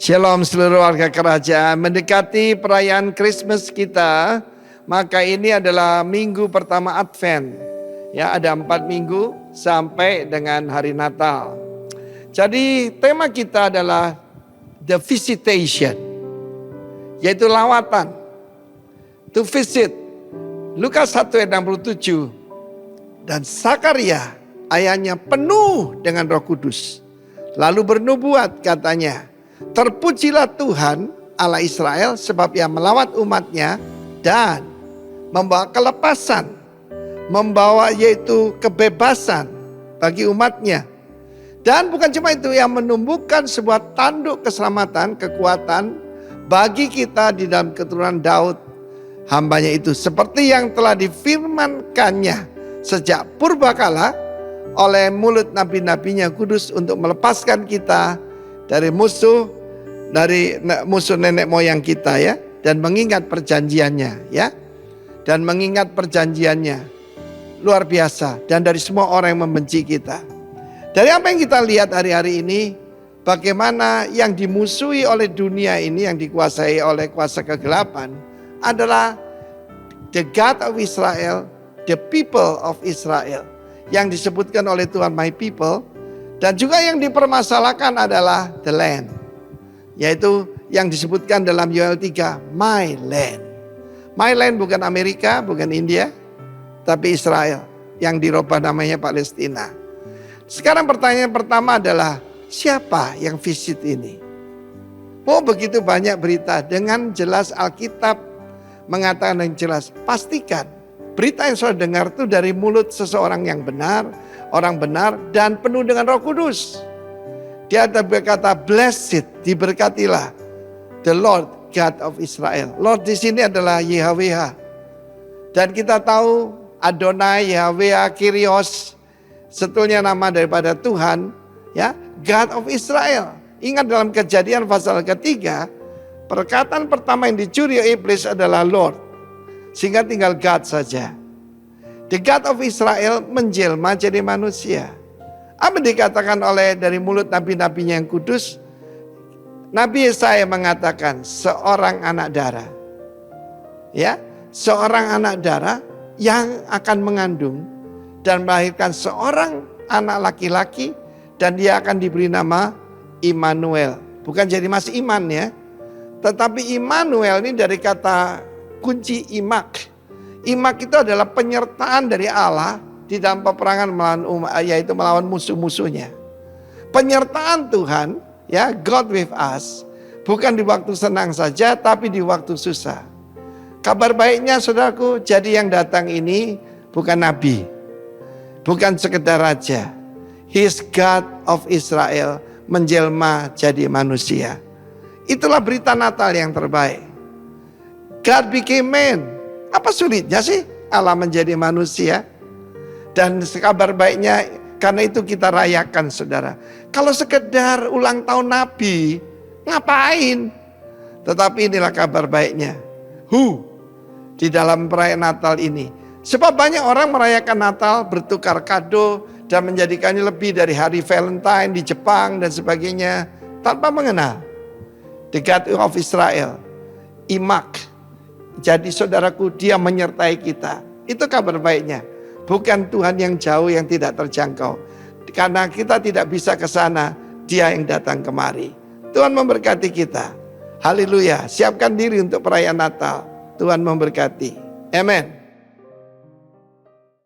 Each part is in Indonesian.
Shalom seluruh warga kerajaan. Mendekati perayaan Christmas kita, maka ini adalah minggu pertama Advent. Ya, ada 4 minggu sampai dengan hari Natal. Jadi tema kita adalah the visitation, yaitu lawatan. To visit. Lukas 1 ayat 67. Dan Zakaria ayahnya penuh dengan Roh Kudus. Lalu bernubuat katanya, terpujilah Tuhan Allah Israel sebab ia melawat umatnya dan membawa kelepasan, membawa yaitu kebebasan bagi umatnya. Dan bukan cuma itu, yang menumbuhkan sebuah tanduk keselamatan, kekuatan bagi kita di dalam keturunan Daud hambanya itu. Seperti yang telah difirmankannya sejak purbakala oleh mulut nabi-nabinya kudus untuk melepaskan kita dari musuh nenek moyang kita ya, dan mengingat perjanjiannya ya. Dan mengingat perjanjiannya luar biasa, dan dari semua orang yang membenci kita. Dari apa yang kita lihat hari-hari ini, bagaimana yang dimusuhi oleh dunia ini, yang dikuasai oleh kuasa kegelapan adalah the God of Israel, the people of Israel, yang disebutkan oleh Tuhan my people. Dan juga yang dipermasalahkan adalah the land, yaitu yang disebutkan dalam Yoel 3, my land. My land bukan Amerika, bukan India, tapi Israel, yang dirubah namanya Palestina. Sekarang pertanyaan pertama adalah, siapa yang visit ini? Oh, begitu banyak berita, dengan jelas Alkitab mengatakan dengan jelas, pastikan berita yang saudara dengar itu dari mulut seseorang yang benar, orang benar dan penuh dengan Roh Kudus. Dia berkata, blessed, diberkatilah the Lord God of Israel. Lord di sini adalah YHWH. Dan kita tahu Adonai, YHWH, Kyrios, sebetulnya nama daripada Tuhan, ya, God of Israel. Ingat dalam Kejadian pasal ketiga, perkataan pertama yang dicuri iblis adalah Lord. Sehingga tinggal God saja. The God of Israel menjelma jadi manusia. Apa dikatakan oleh dari mulut nabi-nabinya yang kudus? Nabi Yesaya mengatakan seorang anak darah. Ya, seorang anak darah yang akan mengandung dan melahirkan seorang anak laki-laki, dan dia akan diberi nama Immanuel. Bukan jadi Mas Iman ya. Tetapi Immanuel ini dari kata kunci imak. Imak itu adalah penyertaan dari Allah di dalam peperangan yaitu melawan musuh-musuhnya. Penyertaan Tuhan, ya, God with us, bukan di waktu senang saja, tapi di waktu susah. Kabar baiknya saudaraku, jadi yang datang ini bukan nabi, bukan sekedar raja. He is God of Israel, menjelma jadi manusia. Itulah berita Natal yang terbaik. God became man. Apa sulitnya sih Allah menjadi manusia? Dan kabar baiknya, karena itu kita rayakan saudara. Kalau sekedar ulang tahun Nabi, ngapain? Tetapi inilah kabar baiknya. Di dalam perayaan Natal ini. Sebab banyak orang merayakan Natal, bertukar kado, dan menjadikannya lebih dari hari Valentine di Jepang dan sebagainya, tanpa mengenal the God of Israel, Imak. Jadi saudaraku, dia menyertai kita. Itu kabar baiknya. Bukan Tuhan yang jauh, yang tidak terjangkau. Karena kita tidak bisa ke sana, dia yang datang kemari. Tuhan memberkati kita. Haleluya. Siapkan diri untuk perayaan Natal. Tuhan memberkati. Amen.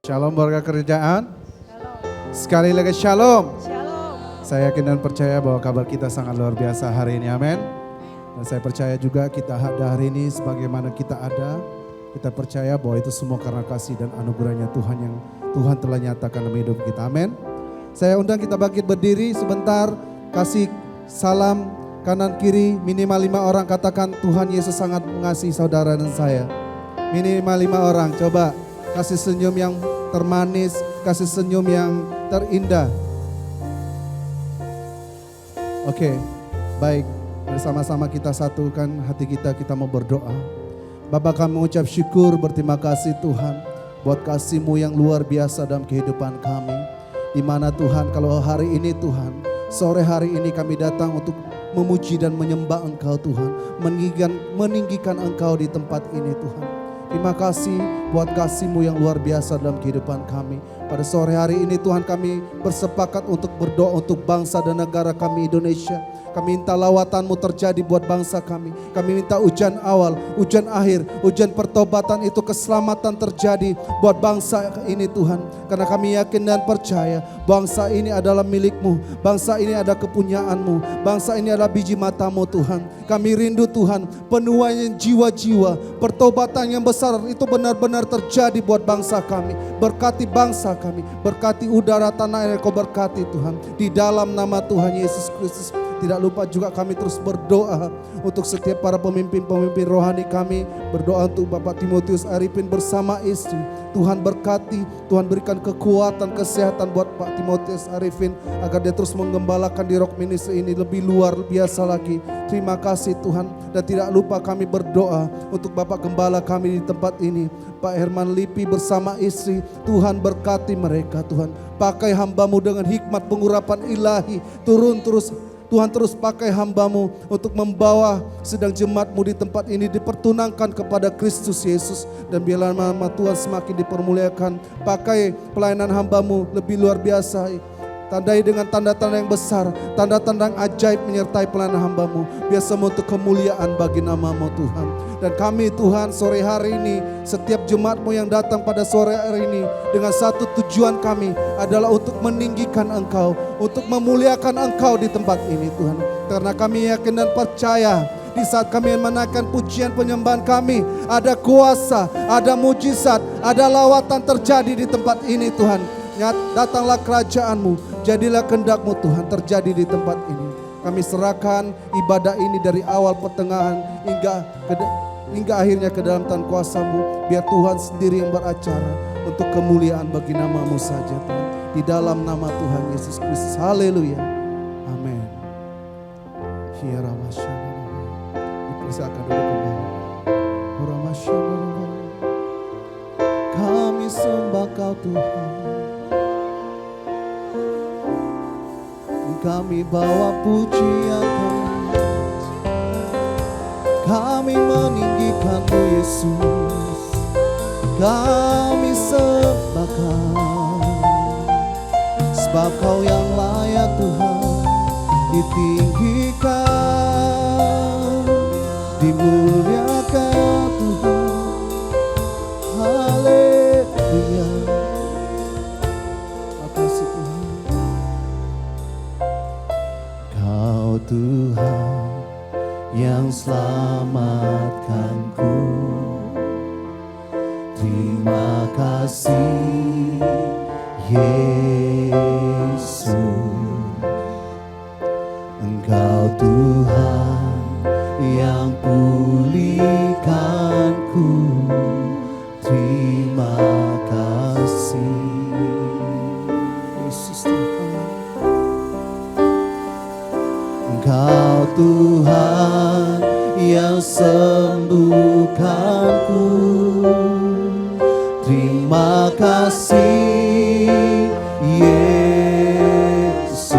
Shalom warga kerajaan. Sekali lagi shalom. Shalom. Saya yakin dan percaya bahwa kabar kita sangat luar biasa hari ini. Amin. Dan saya percaya juga kita ada hari ini sebagaimana kita ada. Kita percaya bahwa itu semua karena kasih dan anugerahnya Tuhan yang Tuhan telah nyatakan dalam hidup kita. Amin. Saya undang kita bangkit berdiri sebentar. Kasih salam kanan kiri minimal 5 orang. Katakan Tuhan Yesus sangat mengasihi saudara dan saya. Minimal 5 orang. Coba kasih senyum yang termanis. Kasih senyum yang terindah. Oke, baik. Bersama-sama kita satukan hati kita mau berdoa. Bapa, kami mengucap syukur, berterima kasih Tuhan buat kasih-Mu yang luar biasa dalam kehidupan kami. Di mana Tuhan, kalau hari ini Tuhan, sore hari ini kami datang untuk memuji dan menyembah Engkau Tuhan, meninggikan Engkau di tempat ini Tuhan. Terima kasih buat kasih-Mu yang luar biasa dalam kehidupan kami. Pada sore hari ini Tuhan, kami bersepakat untuk berdoa untuk bangsa dan negara kami Indonesia. Kami minta lawatan-Mu terjadi buat bangsa kami. Kami minta hujan awal, hujan akhir, hujan pertobatan itu keselamatan terjadi buat bangsa ini Tuhan. Karena kami yakin dan percaya bangsa ini adalah milik-Mu. Bangsa ini ada kepunyaan-Mu. Bangsa ini adalah biji mata-Mu Tuhan. Kami rindu Tuhan, penuaian jiwa-jiwa, pertobatan yang besar itu benar-benar terjadi buat bangsa kami. Berkati bangsa kami, berkati udara tanah air Kau berkati Tuhan. Di dalam nama Tuhan Yesus Kristus. Tidak lupa juga kami terus berdoa untuk setiap para pemimpin-pemimpin rohani kami. Berdoa untuk Bapak Timotius Arifin bersama istri. Tuhan berkati, Tuhan berikan kekuatan, kesehatan buat Pak Timotius Arifin. Agar dia terus menggembalakan di Rock Ministry ini lebih luar biasa lagi. Terima kasih Tuhan. Dan tidak lupa kami berdoa untuk Bapak Gembala kami di tempat ini. Pak Herman Lipi bersama istri. Tuhan berkati mereka Tuhan. Pakai hamba-Mu dengan hikmat pengurapan ilahi. Turun terus Tuhan, terus pakai hamba-Mu untuk membawa sedang jemaat-Mu di tempat ini dipertunangkan kepada Kristus Yesus. Dan biarlah nama Tuhan semakin dipermuliakan. Pakai pelayanan hamba-Mu lebih luar biasa. Tandai dengan tanda-tanda yang besar, tanda-tanda yang ajaib menyertai pelayanan hamba-Mu. Biasa untuk kemuliaan bagi nama-Mu Tuhan. Dan kami Tuhan sore hari ini, setiap jemaat-Mu yang datang pada sore hari ini, dengan satu tujuan kami adalah untuk meninggikan Engkau, untuk memuliakan Engkau di tempat ini Tuhan. Karena kami yakin dan percaya di saat kami menaikkan pujian penyembahan kami, ada kuasa, ada mujizat, ada lawatan terjadi di tempat ini Tuhan. Datanglah kerajaan-Mu, jadilah kehendak-Mu Tuhan terjadi di tempat ini. Kami serahkan ibadah ini dari awal pertengahan hingga akhirnya ke dalam tangan kuasa-Mu. Biar Tuhan sendiri yang beracara untuk kemuliaan bagi nama-Mu saja Tuhan. Di dalam nama Tuhan Yesus Kristus. Haleluya. Amin. Dipersilakan duduk kembali. Kami sembah Kau Tuhan. Kami bawa pujian kami, kami meninggikan-Mu Yesus, kami sembahkan, sebab Kau yang layak Tuhan ditinggikan, dimuliakan Tuhan. Haleluya. Makasih Tuhan. Kau Tuhan yang selamatkanku, terima kasih Yesus. Engkau Tuhan yang pulihkanku, terima kasih Yesus Tuhan. Engkau Tuhan yang sembuhkanku, terima kasih Yesus.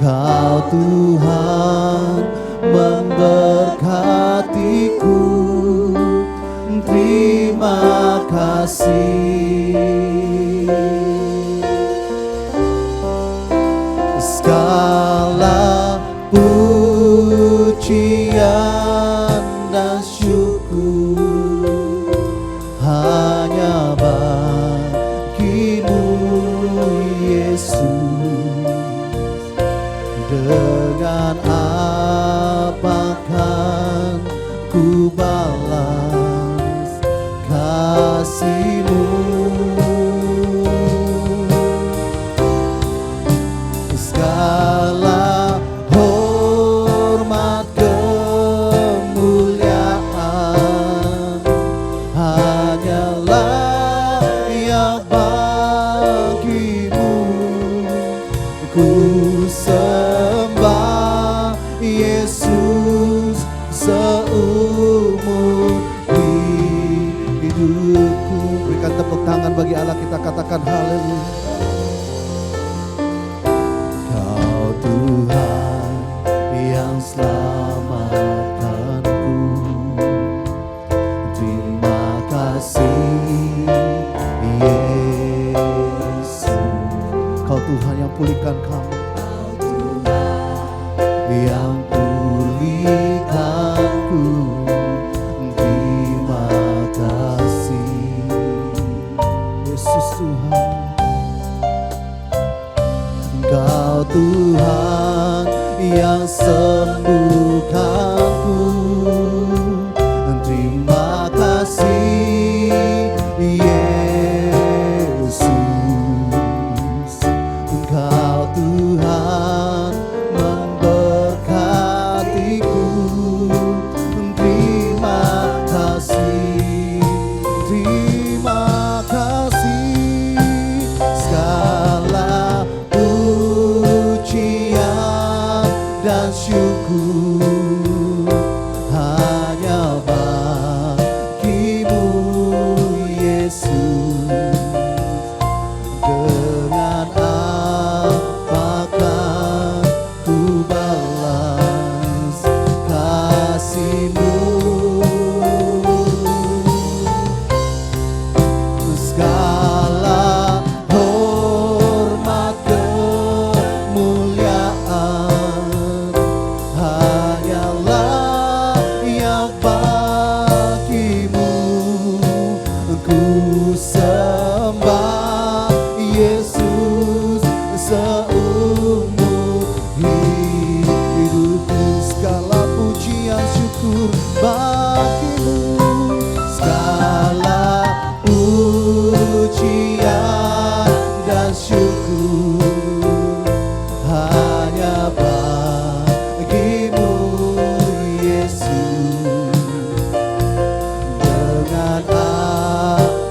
Engkau Tuhan memberkatiku, terima kasih. Segala pujian dan syukur hanya bagi-Mu Yesus. Dengan apa kan ku balas kasih-Mu? Segala hormat kemuliaan hanyalah yang bagi-Mu. Ku sembah Yesus seumur hidupku. Berikan tepuk tangan bagi Allah, kita katakan haleluya. Kau Tuhan yang sembuhkanku. Terima kasih Yesus, Engkau Tuhan memberkatiku. Terima kasih, terima kasih. Segala pujian dan syukur hanya bagimu Yesus. Dengan apakah ku balas kasih-Mu? Segala hormat kemuliaan hanyalah yang bagimu. Ku sembah Yesus seumur hidupku. Segala pujian syukur bagimu. Segala pujian dan syukur hanya bagimu Yesus. Dengan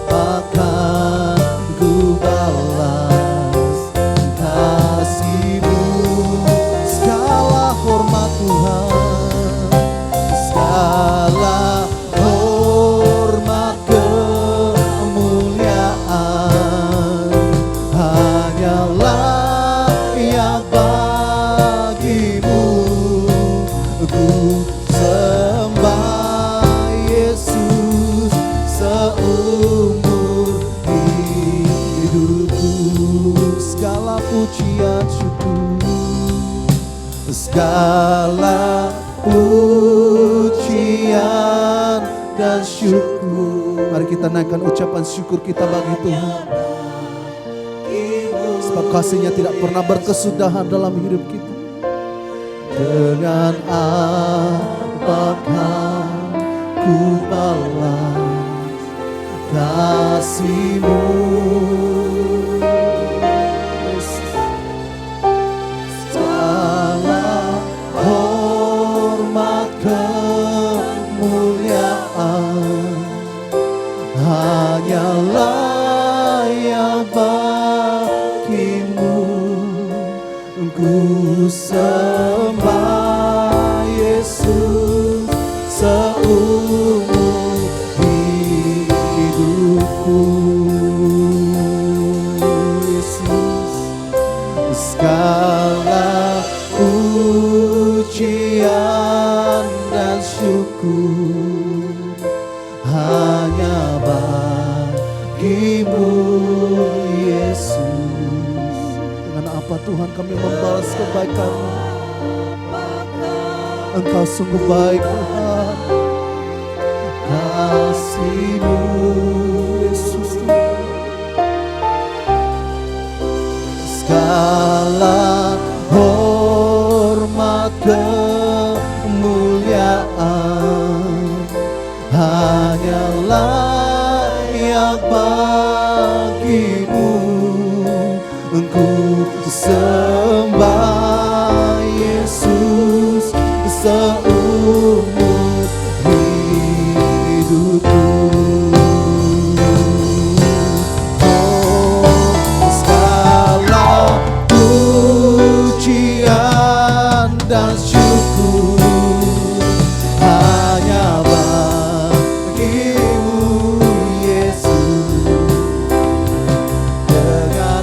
apakah ku balas kasih-Mu? Segala hormat Tuhan, segala hormat kemuliaan hanyalah yang bagimu. Ku sembah Yesus seumur hidupku. Segala pujian syukur, segala pujian dan syukur. Mari kita naikkan ucapan syukur kita bagi Tuhan, sebab kasih-Nya tidak pernah berkesudahan dalam hidup kita. Dengan apakah ku balas kasih-Mu? Segala hormat kemuliaan hanyalah yang bagimu. Ku sembah Yesus seumur hidupku. Yesus, segala pujian dan syukur hanya bagimu Yesus. Dengan apa Tuhan kami membalas kebaikan-Mu? Engkau sungguh baik Tuhan. Kasih-Mu Yesus, segala hormat kemuliaan hanyalah yang bagimu. Ku sembah Yesus seumur hidupku. Oh, segala pujian dan syukur hanya bagimu Yesus. Dengan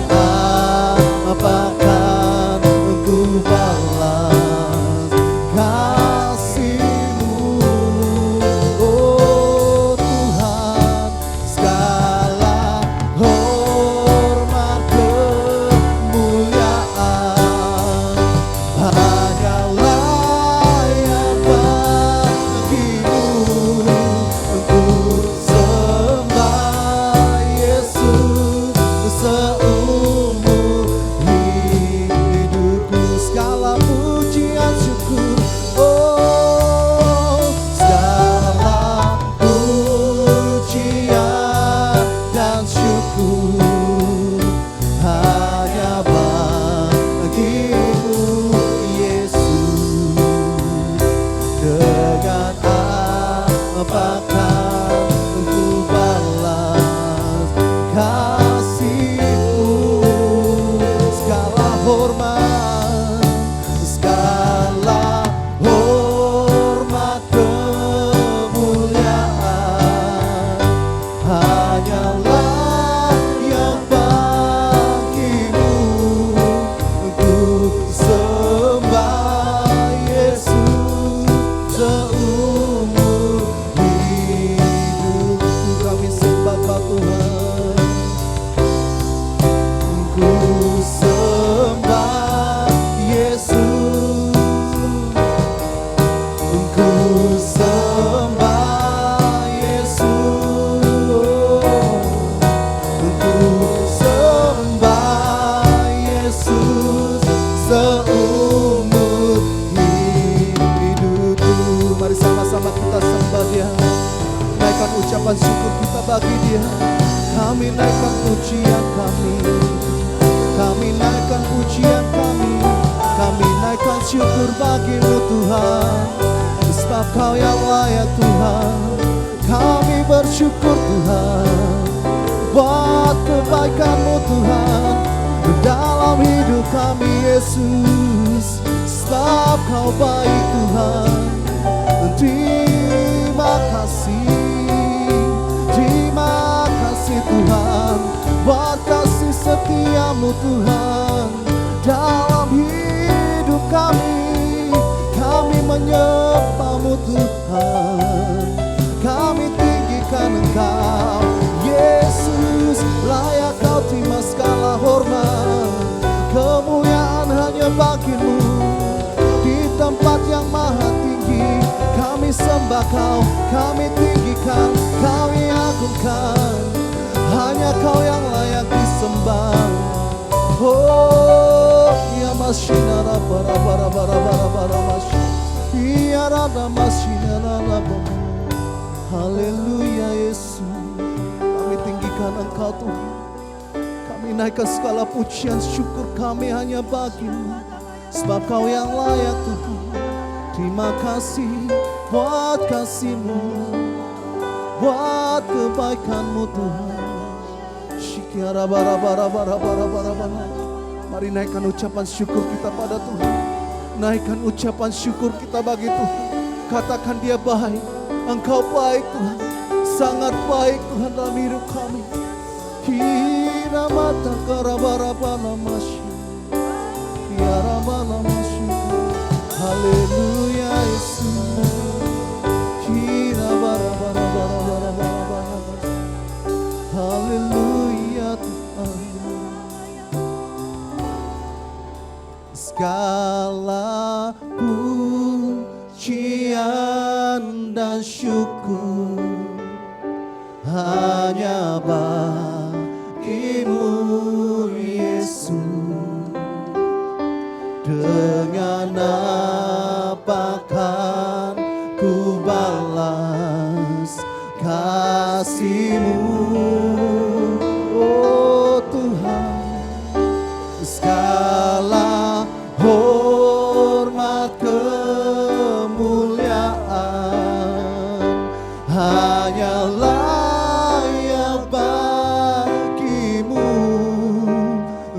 apakah ku balas kasih-Mu? Oh Tuhan, segala hormat kemuliaan hanyalah yang bagimu. Ku sembah Yesus seumur hidupku. Segala seumur hidupku. Mari sama-sama kita sembah Dia. Naikkan ucapan syukur kita bagi Dia. Kami naikkan pujian kami. Kami naikkan pujian kami. Kami naikkan syukur bagi-Mu Tuhan. Sebab Kau yang layak Tuhan. Kami bersyukur Tuhan buat kebaikan-Mu Tuhan dalam hidup kami Yesus. Sebab Kau baik Tuhan. Terima kasih Tuhan buat kasih setia-Mu Tuhan dalam hidup kami. Kami menyembah-Mu Tuhan. Kami tinggikan Engkau Yesus. Layak Kau terima segala hormat. Kemuliaan hanya bagi-Mu. Di tempat yang maha tinggi kami sembah Kau, kami tinggikan, kami agungkan. Hanya Kau yang layak disembah. Oh, ya masyina bara masy. Ya rada masyina rada. Haleluya Yesus. Kami tinggikan Engkau Tuhan. Kami naikkan segala pujian syukur kami hanya bagi-Mu. Sebab Kau yang layak Tuhan. Terima kasih buat kasih-Mu, buat kebaikan-Mu Tuhan. Syikiara bara. Mari naikkan ucapan syukur kita pada Tuhan. Naikkan ucapan syukur kita bagi Tuhan. Katakan Dia baik. Engkau baik Tuhan. Sangat baik Tuhan dalam hidup kami. Kira mata karabara masy. Kira masy. Haleluya Yesus. Kira bara. Haleluya Tuhan. Segala pujian dan syukur hanya bagi-Mu Yesus. Dengan apa kan ku balas kasih-Mu, oh Tuhan. Segala hormat kemuliaan hanya layak bagi-Mu.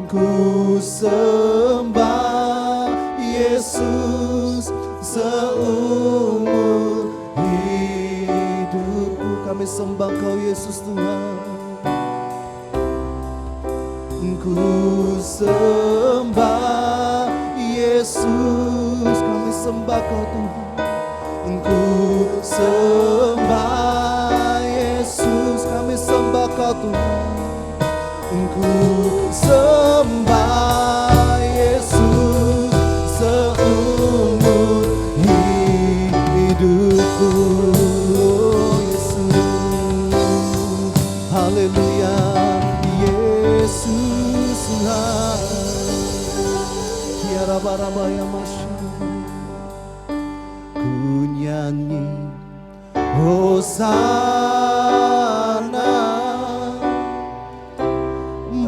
Ku sembah Yesus seumur hidupku. Kami sembah Kau Yesus Tuhan. Ku sembah Yesus. Kami sembah Kau Tuhan. Ku sembah Yesus. Kami sembah Kau Tuhan. Ku sembah Yesus seumur hidupku. Yesus, haleluya Yesus Tuhan. Tiara barabaya masya. Ku nyanyi Hosana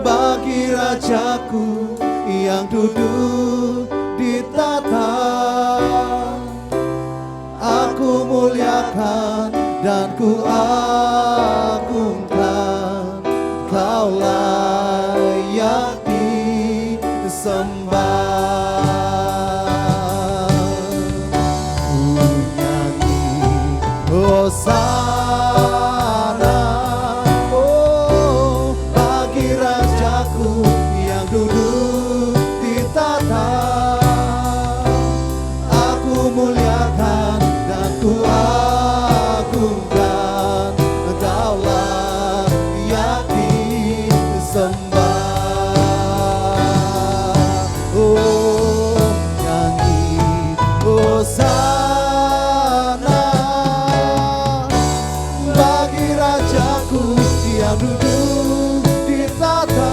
bagi Rajaku yang duduk di tahta. Aku muliakan dan ku agungkan. Kau layak disembah. Ku nyanyi Hosana, oh bagi Rajaku yang duduk di tahta. Aku muliakan dan ku agungkan. Kau layak disembah. Oh nyanyi Hosana bagi Rajaku yang duduk di tahta.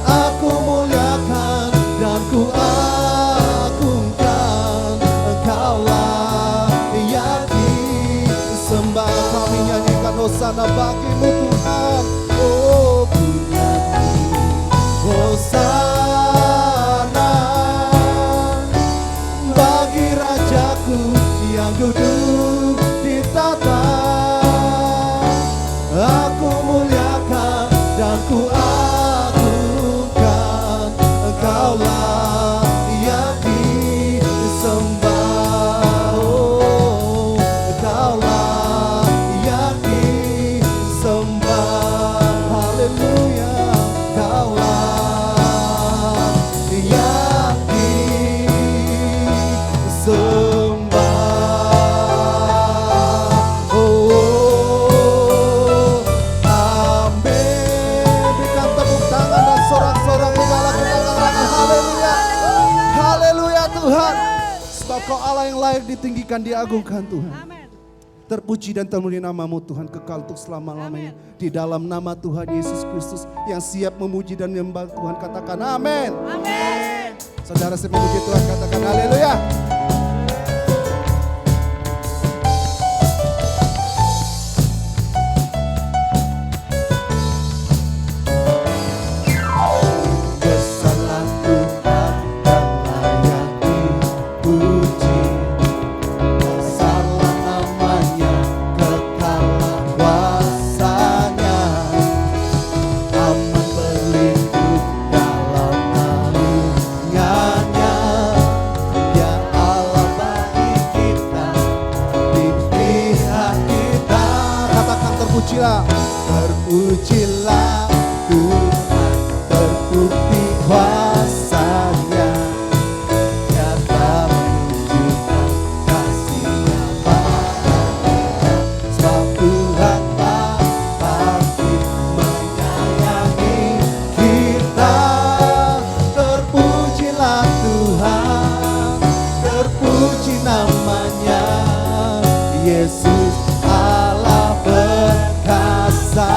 Aku muliakan dan bagimu Tuhan. Oh pujian Hosana bagi Rajaku yang duduk di tahta. Aku muliakan dan ku agungkan, Engkaulah yang disembah. Oh, Engkaulah yang disembah. Haleluya, Engkaulah yang disembah. Oh, amin. Berikan tepuk tangan dan sorak-sorak mengalahkan tangan. Haleluya, haleluya Tuhan. Sebab Kau Allah yang layak ditinggikan, diagungkan Tuhan. Terpuji dan termulia namamu Tuhan, kekal untuk selama-lamanya. Di dalam nama Tuhan Yesus Kristus yang siap memuji dan menyembah Tuhan, katakan amin. Amin. Saudara saya memuji Tuhan, katakan haleluya. Besarlah Tuhan dan layak dipuji. Besarlah namanya, kekalah kuasanya. Aman berlindung dalam naungannya. Ya Allah bagi kita, di pihak kita. Katakan terpujilah, terpujilah Tuhan, terbukti kuasanya. Nyata menunjukkan kasih-Nya pada kita. Sebab Tuhan pasti menyayangi kita. Terpujilah Tuhan, terpuji namanya, Yesus Allah perkasa.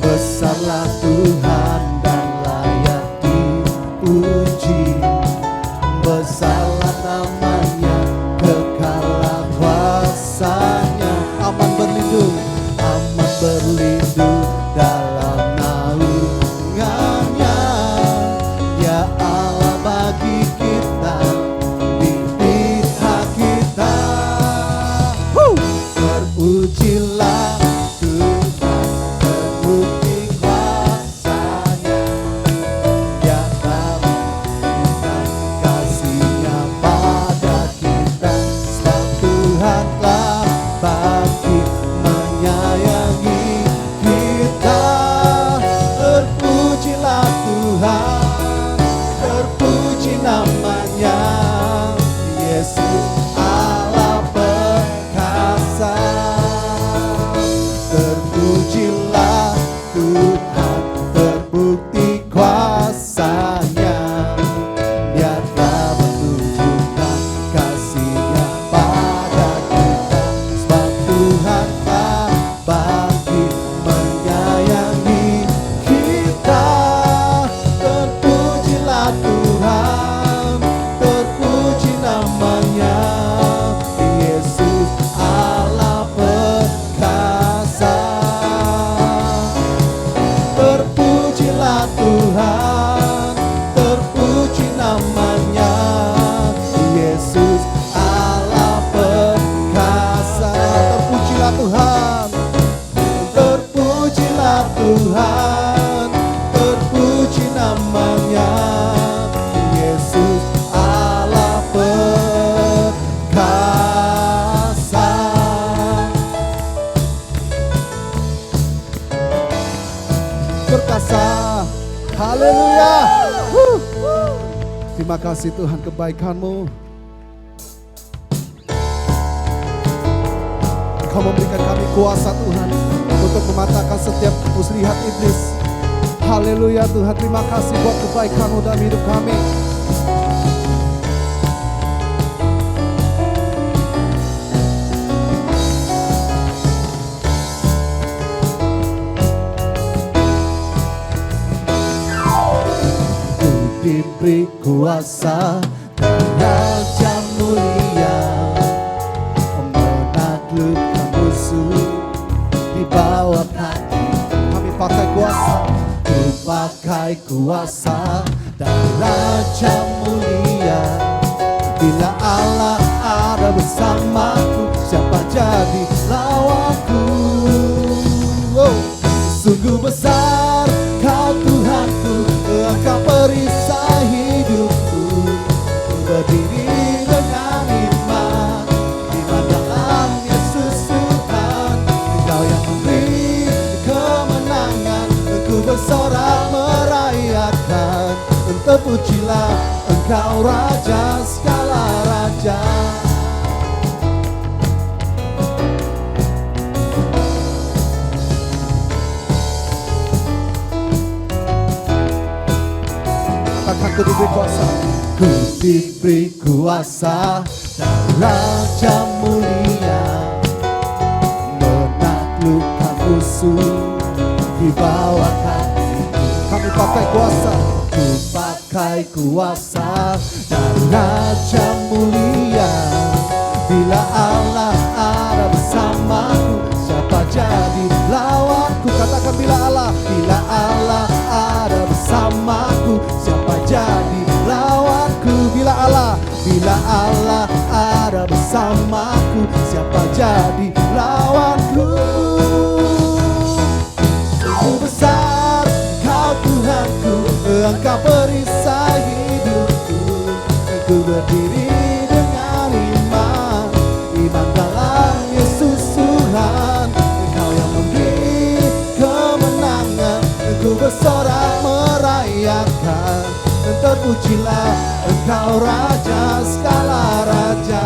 Besarlah Tuhan dan layak dipuji. Besarlah namanya, kekalah kuasanya. Aman berlindung dalam naungannya. Ya Allah bagi kita, di pihak kita. Terpujilah Tuhan, terbukti kuasanya. Nyata menunjukkan kasih-Nya pada kita. Sebab Tuhan telah bangkit menyayangi kita. Terpujilah Tuhan, terpuji namanya, Yesus Allah perkasa. Terpujilah Tuhan, terbukti kuasanya. Dia telah menunjukkan kasih-Nya pada kita. Sebab Tuhan telah bangkit menyayangi kita. Terpujilah Tuhan, terpuji namanya, Yesus Allah perkasa. Terpujilah Tuhan, terpuji namanya, Yesus Allah perkasa. Terpujilah Tuhan, terpujilah Tuhan, terpuji namanya, Yesus Allah perkasa. Perkasa, haleluya. Terima kasih Tuhan, kebaikan-Mu. Kau memberikan kami kuasa Tuhan untuk mematahkan setiap muslihat iblis. Haleluya Tuhan, terima kasih buat kebaikan-Mu dalam hidup kami. kuasa dan raja mulia, menaklukkan musuh di bawah kaki. Kami pakai kuasa, ku pakai kuasa dan raja mulia. Bila Allah ada bersamaku, siapa jadi lawanku? Oh, sungguh besar Kau Tuhanku, Engkau perisai hidupku. Ku berdiri dengan iman, iman dalam Yesus Tuhan. Engkau yang memberi kemenangan, ku bersorak merayakan. Terpujilah Engkau Raja segala raja. Ku diberi kuasa, ku diberi kuasa dan raja mulia, menaklukkan musuh di bawah kaki. Kami pakai kuasa, ku pakai kuasa dan raja mulia. Bila Allah ada bersamaku, siapa jadi lawanku? Katakan bila Allah ada bersamaku, siapa jadi lawanku? Bila Allah ada bersamaku, siapa jadi lawanku? Sungguh besar Kau Tuhanku, Engkau perisai hidupku. Ku berdiri dengan iman, iman dalam Yesus Tuhan. Engkau yang memberi kemenangan, ku bersorak merayakan. Terpujilah Engkau Raja segala raja.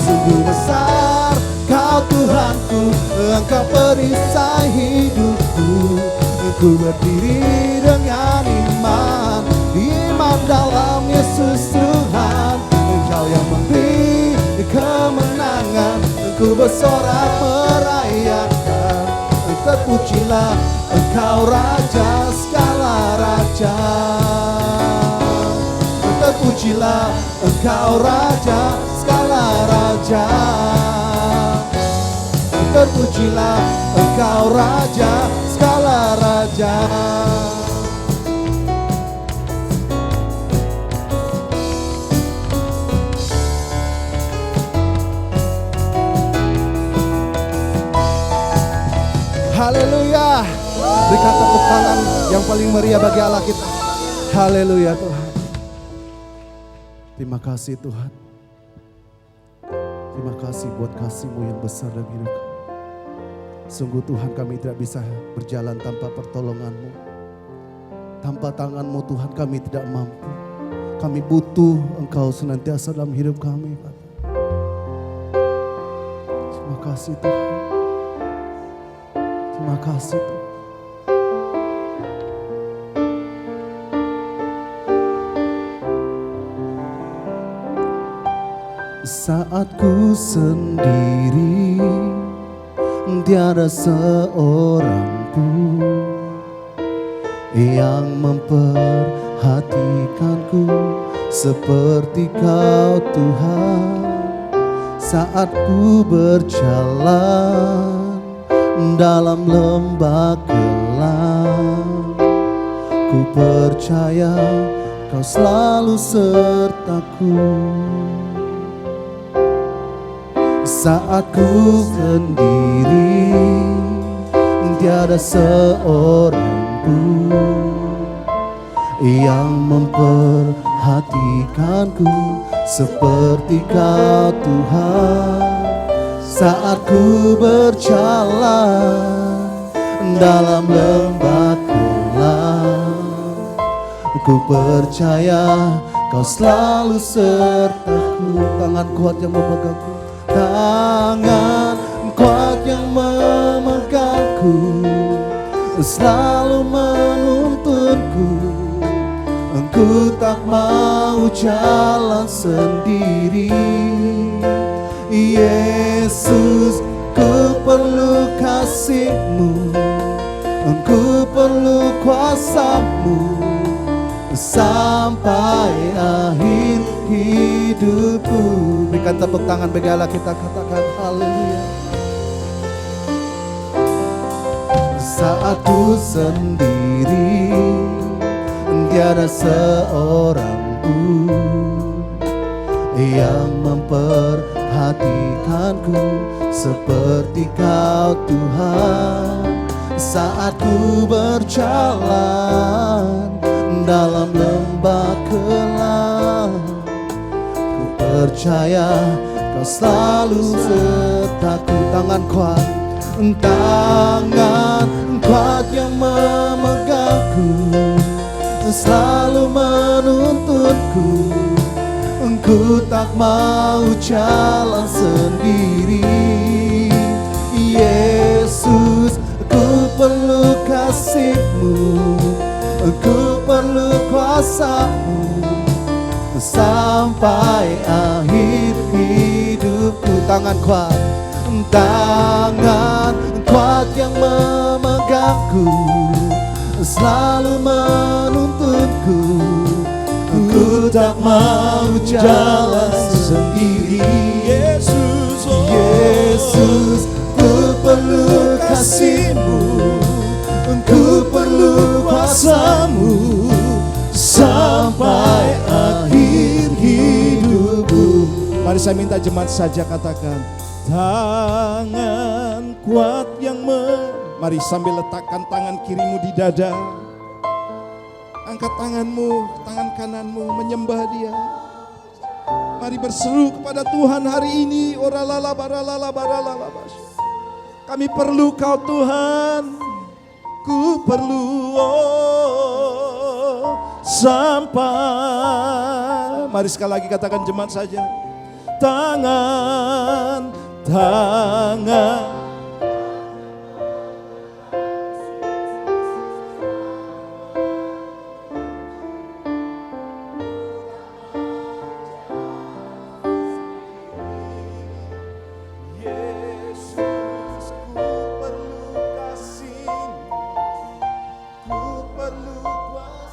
Sungguh besar Kau Tuhanku, Engkau perisai hidupku. Ku berdiri dengan iman, iman dalam Yesus Tuhan. Engkau yang memberi kemenangan, ku bersorak merayakan. Terpujilah Engkau Raja segala raja. Terpujilah Engkau Raja segala raja. Terpujilah Engkau Raja segala raja. Haleluya. Berikan tepuk tangan yang paling meriah bagi Allah kita. Haleluya Tuhan. Terima kasih Tuhan. Terima kasih buat kasih-Mu yang besar dalam hidup kami. Sungguh Tuhan, kami tidak bisa berjalan tanpa pertolongan-Mu. Tanpa tangan-Mu Tuhan kami tidak mampu. Kami butuh Engkau senantiasa dalam hidup kami. Terima kasih Tuhan. Terima kasih Tuhan. Saat ku sendiri, tiada seorang pun yang memperhatikanku seperti Kau Tuhan. Saat ku berjalan dalam lembah gelap, ku percaya Kau selalu sertaku. Saat ku sendiri, tiada seorang pun yang memperhatikanku seperti Kau Tuhan. Saat ku berjalan dalam lembah gelap, ku percaya Kau selalu sertaku. Tangan kuat yang memegangku, tangan kuat yang memegangku, selalu menuntunku. Engkau tak mau jalan sendiri. Yesus, ku perlu kasih-Mu, ku perlu kuasa-Mu. sampai akhir hidupku. Berikan tepuk tangan bagi Allah, kita katakan haleluya. Saat ku sendiri, tiada seorang pun yang memperhatikanku seperti Kau Tuhan. Saat ku berjalan dalam lembah kelam, ku percaya Kau selalu sertaku. Tangan kuat yang memegangku, selalu menuntunku. Ku tak mau jalan sendiri. Yesus, ku perlu kasih-Mu, ku perlu kuasa-Mu sampai akhir hidupku. Tangan kuat yang memegangku, selalu menuntunku. Ku tak mau jalan sendiri. Yesus, Yesus, ku perlu kasih-Mu, ku perlu kuasa-Mu sampai akhir hidupku. Mari saya minta jemaat saja katakan, tangan kuat yang Mari sambil letakkan tangan kirimu di dada. Angkat tanganmu, tangan kananmu, menyembah Dia. Mari berseru kepada Tuhan hari ini. Kami perlu Kau Tuhan. Ku perlu sampai. Mari sekali lagi katakan jemaat saja. Tangan.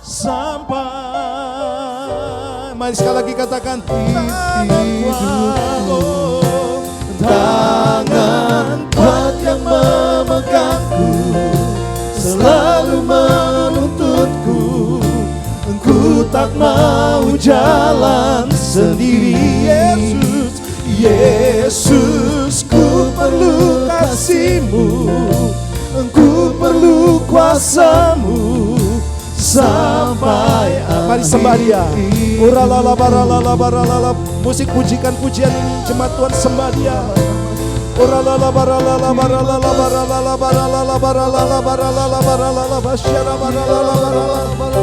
Sampai. Mari sekali lagi katakan tangan kuat yang memegangku, selalu menuntutku. Ku tak mau jalan sendiri. Yesus, ku perlu kasih-Mu, ku perlu kuasa-Mu sampai akhir. Mari sembah Dia. Musik pujikan pujian ini jemaat Tuhan sembah Dia.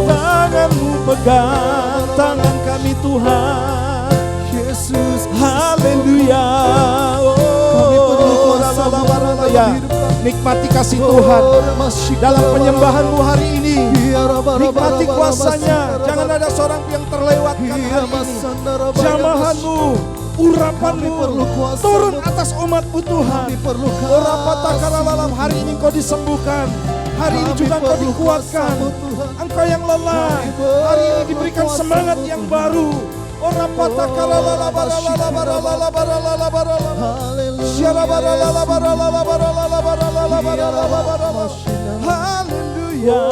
Tangan-Mu pegang tangan kami Tuhan Yesus. Haleluya. Nikmati kasih Tuhan dalam penyembahanmu hari ini. Nikmati kuasanya. Jangan ada seorang yang terlewatkan hari ini. Jamahanmu, urapanmu turun atas umatmu Tuhan. Hari ini Kau disembuhkan. Hari ini juga Kau dikuatkan. Engkau yang lelah, hari ini diberikan semangat yang baru. Haleluya.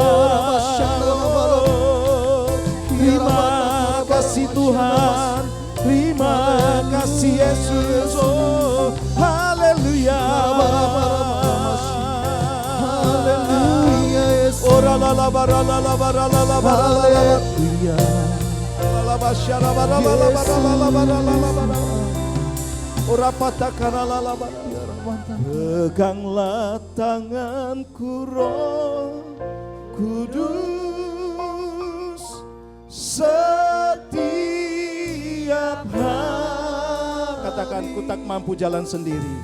Terima kasih Tuhan, terima kasih Yesus. Haleluya. Peganglah tanganku Roh Kudus setiap hari. Katakan, ku tak mampu jalan sendiri.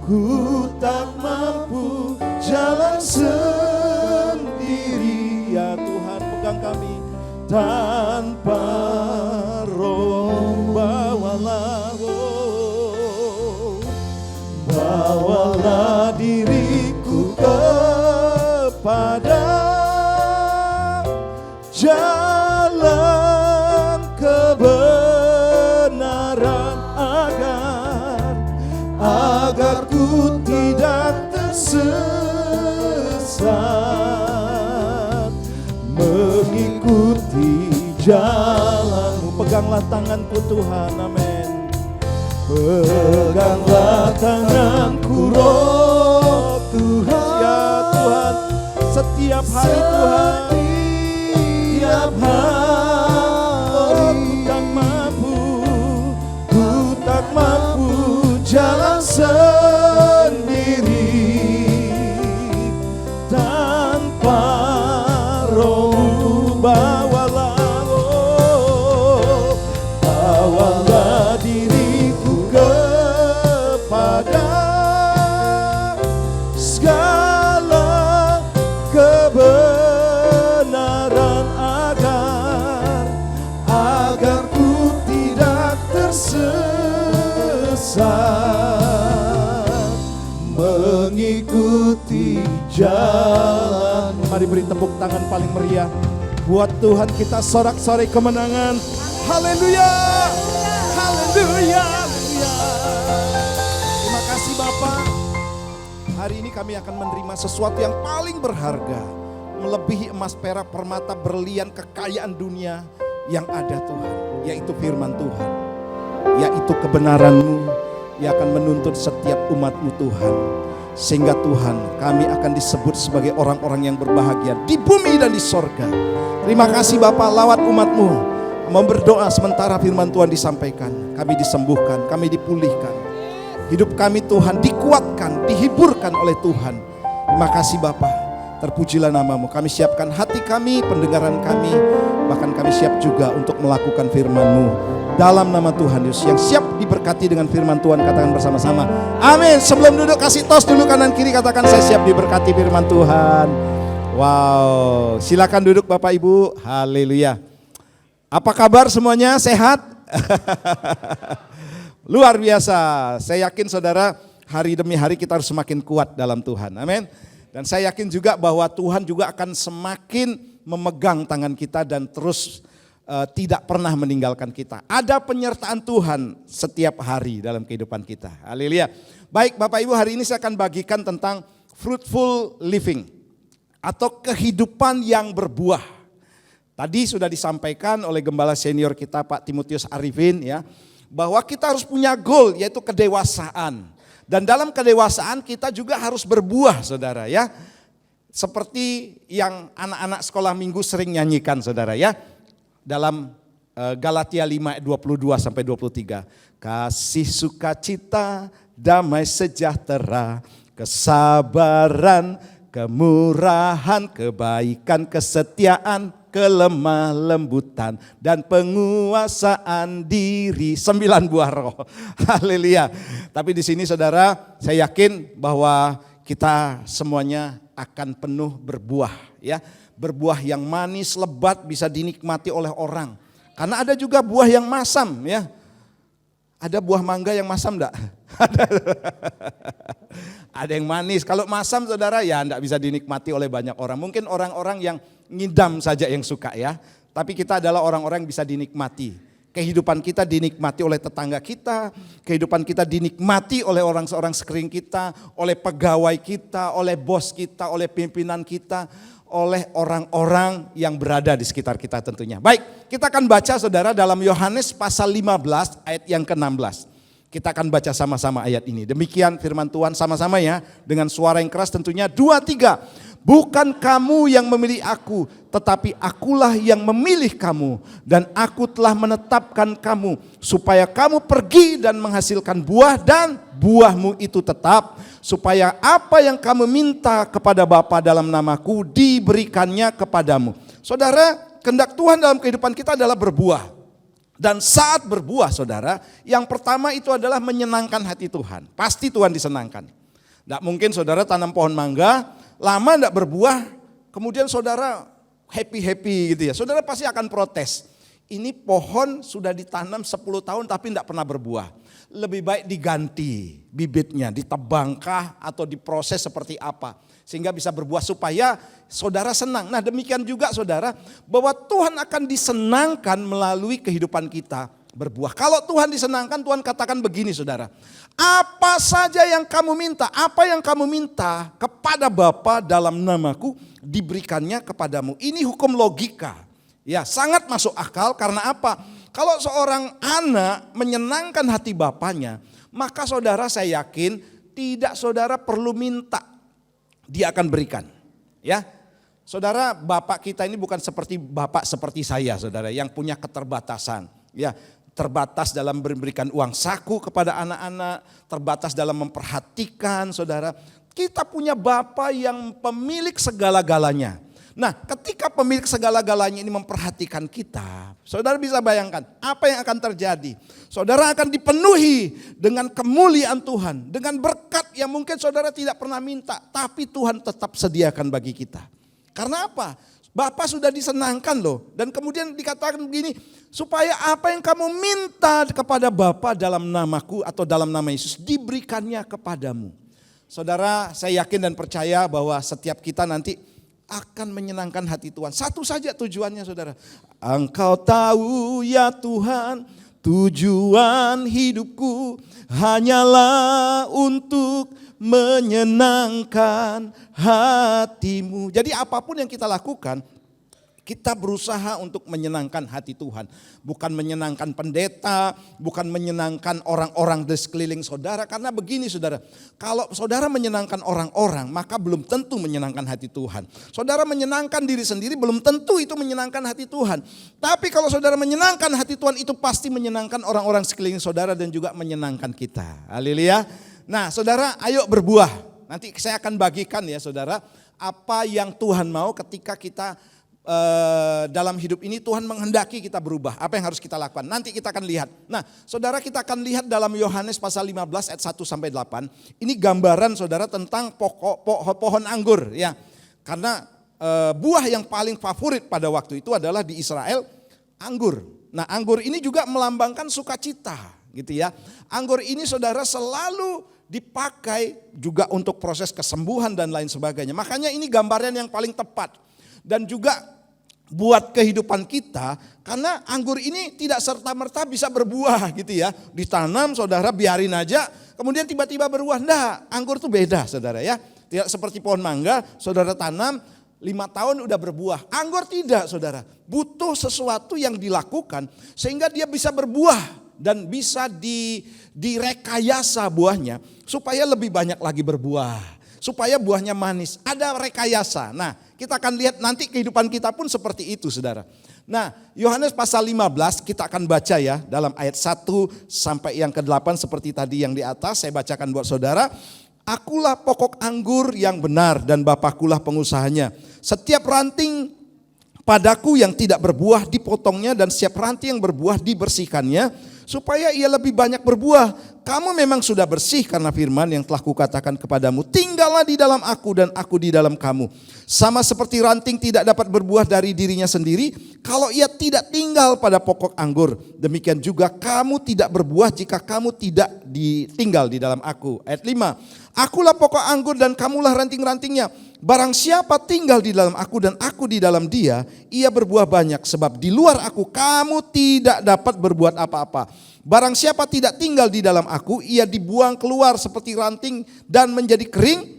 Ku tak mampu jalan sendiri. Ya Tuhan, pegang kami. Tanpa Roh bawalah diriku kepada jalan agar ku tidak tersesat, mengikuti jalan-Mu. Peganglah tanganku Tuhan, amin. Peganglah tanganku Roh Tuhan, ya Tuhan, setiap hari Tuhan, setiap hari. Ku tak mampu jalan sendiri tanpa Roh-Mu. Bawalah diriku kepada segala kebenaran, agar ku tidak tersesat, mengikuti jalan. Mari beri tepuk tangan paling meriah buat Tuhan kita, sorak-sorai kemenangan. Haleluya, haleluya, haleluya. Terima kasih Bapak. Hari ini kami akan menerima sesuatu yang paling berharga, melebihi emas, perak, permata, berlian, kekayaan dunia yang ada Tuhan, yaitu firman Tuhan, yaitu kebenaran-Mu yang akan menuntun setiap umat-Mu Tuhan. Sehingga Tuhan, kami akan disebut sebagai orang-orang yang berbahagia di bumi dan di sorga. Terima kasih Bapak, lawat umat-Mu mau berdoa sementara firman Tuhan disampaikan. Kami disembuhkan, kami dipulihkan. Hidup kami Tuhan dikuatkan, dihiburkan oleh Tuhan. Terima kasih Bapak, terpujilah nama-Mu. Kami siapkan hati kami, pendengaran kami, bahkan kami siap juga untuk melakukan firman-Mu. Dalam nama Tuhan Yesus, yang siap diberkati dengan firman Tuhan, katakan bersama-sama amin. Sebelum duduk kasih tos dulu kanan kiri, katakan saya siap diberkati firman Tuhan. Wow, silakan duduk Bapak Ibu. Haleluya. Apa kabar semuanya, sehat? Luar biasa. Saya yakin saudara, hari demi hari kita harus semakin kuat dalam Tuhan, amin. Dan saya yakin juga bahwa Tuhan juga akan semakin memegang tangan kita dan terus tidak pernah meninggalkan kita. Ada penyertaan Tuhan setiap hari dalam kehidupan kita. Haleluya. Baik Bapak Ibu, hari ini saya akan bagikan tentang fruitful living atau kehidupan yang berbuah. Tadi sudah disampaikan oleh gembala senior kita Pak Timotius Arifin ya, bahwa kita harus punya goal, yaitu kedewasaan. Dan dalam kedewasaan kita juga harus berbuah saudara ya. Seperti yang anak-anak sekolah minggu sering nyanyikan saudara ya. Dalam Galatia 5 ayat 22 sampai 23. Kasih, sukacita, damai sejahtera, kesabaran, kemurahan, kebaikan, kesetiaan, kelemah lembutan, dan penguasaan diri. 9 buah roh. Haleluya. Tapi di sini saudara, saya yakin bahwa kita semuanya akan penuh berbuah ya. Berbuah yang manis, lebat, bisa dinikmati oleh orang. Karena ada juga buah yang masam ya. Ada buah mangga yang masam enggak? Ada yang manis. Kalau masam saudara ya enggak bisa dinikmati oleh banyak orang. Mungkin orang-orang yang ngidam saja yang suka ya. Tapi kita adalah orang-orang yang bisa dinikmati. Kehidupan kita dinikmati oleh tetangga kita. Kehidupan kita dinikmati oleh orang-orang sekeliling kita. Oleh pegawai kita, oleh bos kita, oleh pimpinan kita. Oleh orang-orang yang berada di sekitar kita tentunya. Baik, kita akan baca saudara dalam Yohanes pasal 15 ayat yang ke-16. Kita akan baca sama-sama ayat ini. Demikian firman Tuhan sama-sama ya. Dengan suara yang keras tentunya 2, 3. Bukan kamu yang memilih aku, tetapi akulah yang memilih kamu. Dan aku telah menetapkan kamu supaya kamu pergi dan menghasilkan buah dan buahmu itu tetap. Supaya apa yang kamu minta kepada Bapa dalam namaku diberikannya kepadamu. Saudara, kehendak Tuhan dalam kehidupan kita adalah berbuah. Dan saat berbuah saudara, yang pertama itu adalah menyenangkan hati Tuhan. Pasti Tuhan disenangkan. Tidak mungkin saudara tanam pohon mangga, lama tidak berbuah, kemudian saudara happy-happy gitu ya. Saudara pasti akan protes. Ini pohon sudah ditanam 10 tahun tapi tidak pernah berbuah. Lebih baik diganti bibitnya, ditebangkah atau diproses seperti apa. Sehingga bisa berbuah supaya saudara senang. Nah demikian juga saudara, bahwa Tuhan akan disenangkan melalui kehidupan kita. berbuah. Kalau Tuhan disenangkan, Tuhan katakan begini saudara. Apa saja yang kamu minta, apa yang kamu minta kepada Bapa dalam namaku, diberikannya kepadamu. Ini hukum logika. Ya, sangat masuk akal karena apa? Kalau seorang anak menyenangkan hati bapaknya, maka saudara saya yakin tidak saudara perlu minta, dia akan berikan. Ya, saudara, bapak kita ini bukan seperti bapak seperti saya, saudara, yang punya keterbatasan. Ya, terbatas dalam memberikan uang saku kepada anak-anak, terbatas dalam memperhatikan, saudara. Kita punya Bapa yang pemilik segala-galanya. Nah, ketika pemilik segala-galanya ini memperhatikan kita, saudara bisa bayangkan apa yang akan terjadi. Saudara akan dipenuhi dengan kemuliaan Tuhan, dengan berkat yang mungkin saudara tidak pernah minta, tapi Tuhan tetap sediakan bagi kita. Karena apa? Bapak sudah disenangkan loh. Dan kemudian dikatakan begini, supaya apa yang kamu minta kepada Bapa dalam namaku atau dalam nama Yesus, diberikannya kepadamu. Saudara, saya yakin dan percaya bahwa setiap kita nanti akan menyenangkan hati Tuhan. Satu saja tujuannya saudara. Engkau tahu ya Tuhan, tujuan hidupku hanyalah untuk menyenangkan hatimu. Jadi apapun yang kita lakukan, kita berusaha untuk menyenangkan hati Tuhan. Bukan menyenangkan pendeta, bukan menyenangkan orang-orang di sekeliling saudara. Karena begini saudara, kalau saudara menyenangkan orang-orang, maka belum tentu menyenangkan hati Tuhan. Saudara menyenangkan diri sendiri, belum tentu itu menyenangkan hati Tuhan. Tapi kalau saudara menyenangkan hati Tuhan, itu pasti menyenangkan orang-orang sekeliling saudara dan juga menyenangkan kita. Haleluya. Nah saudara, ayo berbuah. Nanti saya akan bagikan ya saudara, apa yang Tuhan mau ketika kita dalam hidup ini Tuhan menghendaki kita berubah. Apa yang harus kita lakukan? Nanti kita akan lihat. Nah saudara, kita akan lihat dalam Yohanes pasal 15 ayat 1 sampai 8. Ini gambaran saudara tentang pohon anggur ya. Karena buah yang paling favorit pada waktu itu adalah di Israel anggur. Nah anggur ini juga melambangkan sukacita gitu ya. Anggur ini saudara selalu dipakai juga untuk proses kesembuhan dan lain sebagainya. Makanya ini gambaran yang paling tepat. Dan juga buat kehidupan kita, karena anggur ini tidak serta-merta bisa berbuah gitu ya. Ditanam saudara, biarin aja, kemudian tiba-tiba berbuah. Enggak, anggur itu beda saudara ya. Tidak seperti pohon mangga, saudara tanam 5 tahun udah berbuah. Anggur tidak saudara, butuh sesuatu yang dilakukan sehingga dia bisa berbuah dan bisa direkayasa buahnya supaya lebih banyak lagi berbuah. Supaya buahnya manis, ada rekayasa. Nah kita akan lihat nanti kehidupan kita pun seperti itu saudara. Nah Yohanes pasal 15 kita akan baca ya dalam ayat 1 sampai yang ke-8 seperti tadi yang di atas. Saya bacakan buat saudara. Akulah pokok anggur yang benar dan Bapakulah pengusahanya. Setiap ranting padaku yang tidak berbuah dipotongnya dan setiap ranting yang berbuah dibersihkannya supaya ia lebih banyak berbuah. Kamu memang sudah bersih karena firman yang telah kukatakan kepadamu. Tinggallah di dalam aku dan aku di dalam kamu. Sama seperti ranting tidak dapat berbuah dari dirinya sendiri kalau ia tidak tinggal pada pokok anggur. Demikian juga kamu tidak berbuah jika kamu tidak tinggal di dalam aku. Ayat 5. Akulah pokok anggur dan kamulah ranting-rantingnya. Barang siapa tinggal di dalam aku dan aku di dalam dia, ia berbuah banyak. Sebab di luar aku kamu tidak dapat berbuat apa-apa. Barang siapa tidak tinggal di dalam aku, ia dibuang keluar seperti ranting dan menjadi kering.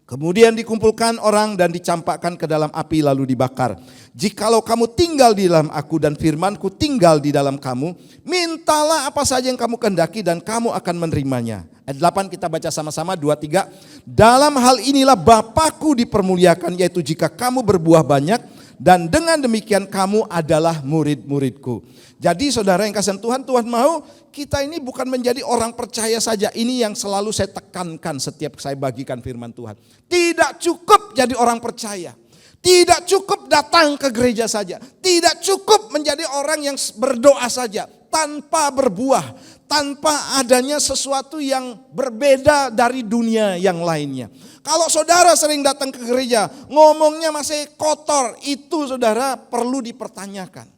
Kemudian dikumpulkan orang dan dicampakkan ke dalam api lalu dibakar. Jikalau kamu tinggal di dalam aku dan firmanku tinggal di dalam kamu, mintalah apa saja yang kamu kehendaki dan kamu akan menerimanya. Ayat 8 kita baca sama-sama 2, 3. Dalam hal inilah Bapakku dipermuliakan, yaitu jika kamu berbuah banyak dan dengan demikian kamu adalah murid-muridku. Jadi saudara yang kasih Tuhan, Tuhan mau kita ini bukan menjadi orang percaya saja. Ini yang selalu saya tekankan setiap saya bagikan firman Tuhan. Tidak cukup jadi orang percaya. Tidak cukup datang ke gereja saja. Tidak cukup menjadi orang yang berdoa saja tanpa berbuah, tanpa adanya sesuatu yang berbeda dari dunia yang lainnya. Kalau saudara sering datang ke gereja, ngomongnya masih kotor, itu saudara perlu dipertanyakan.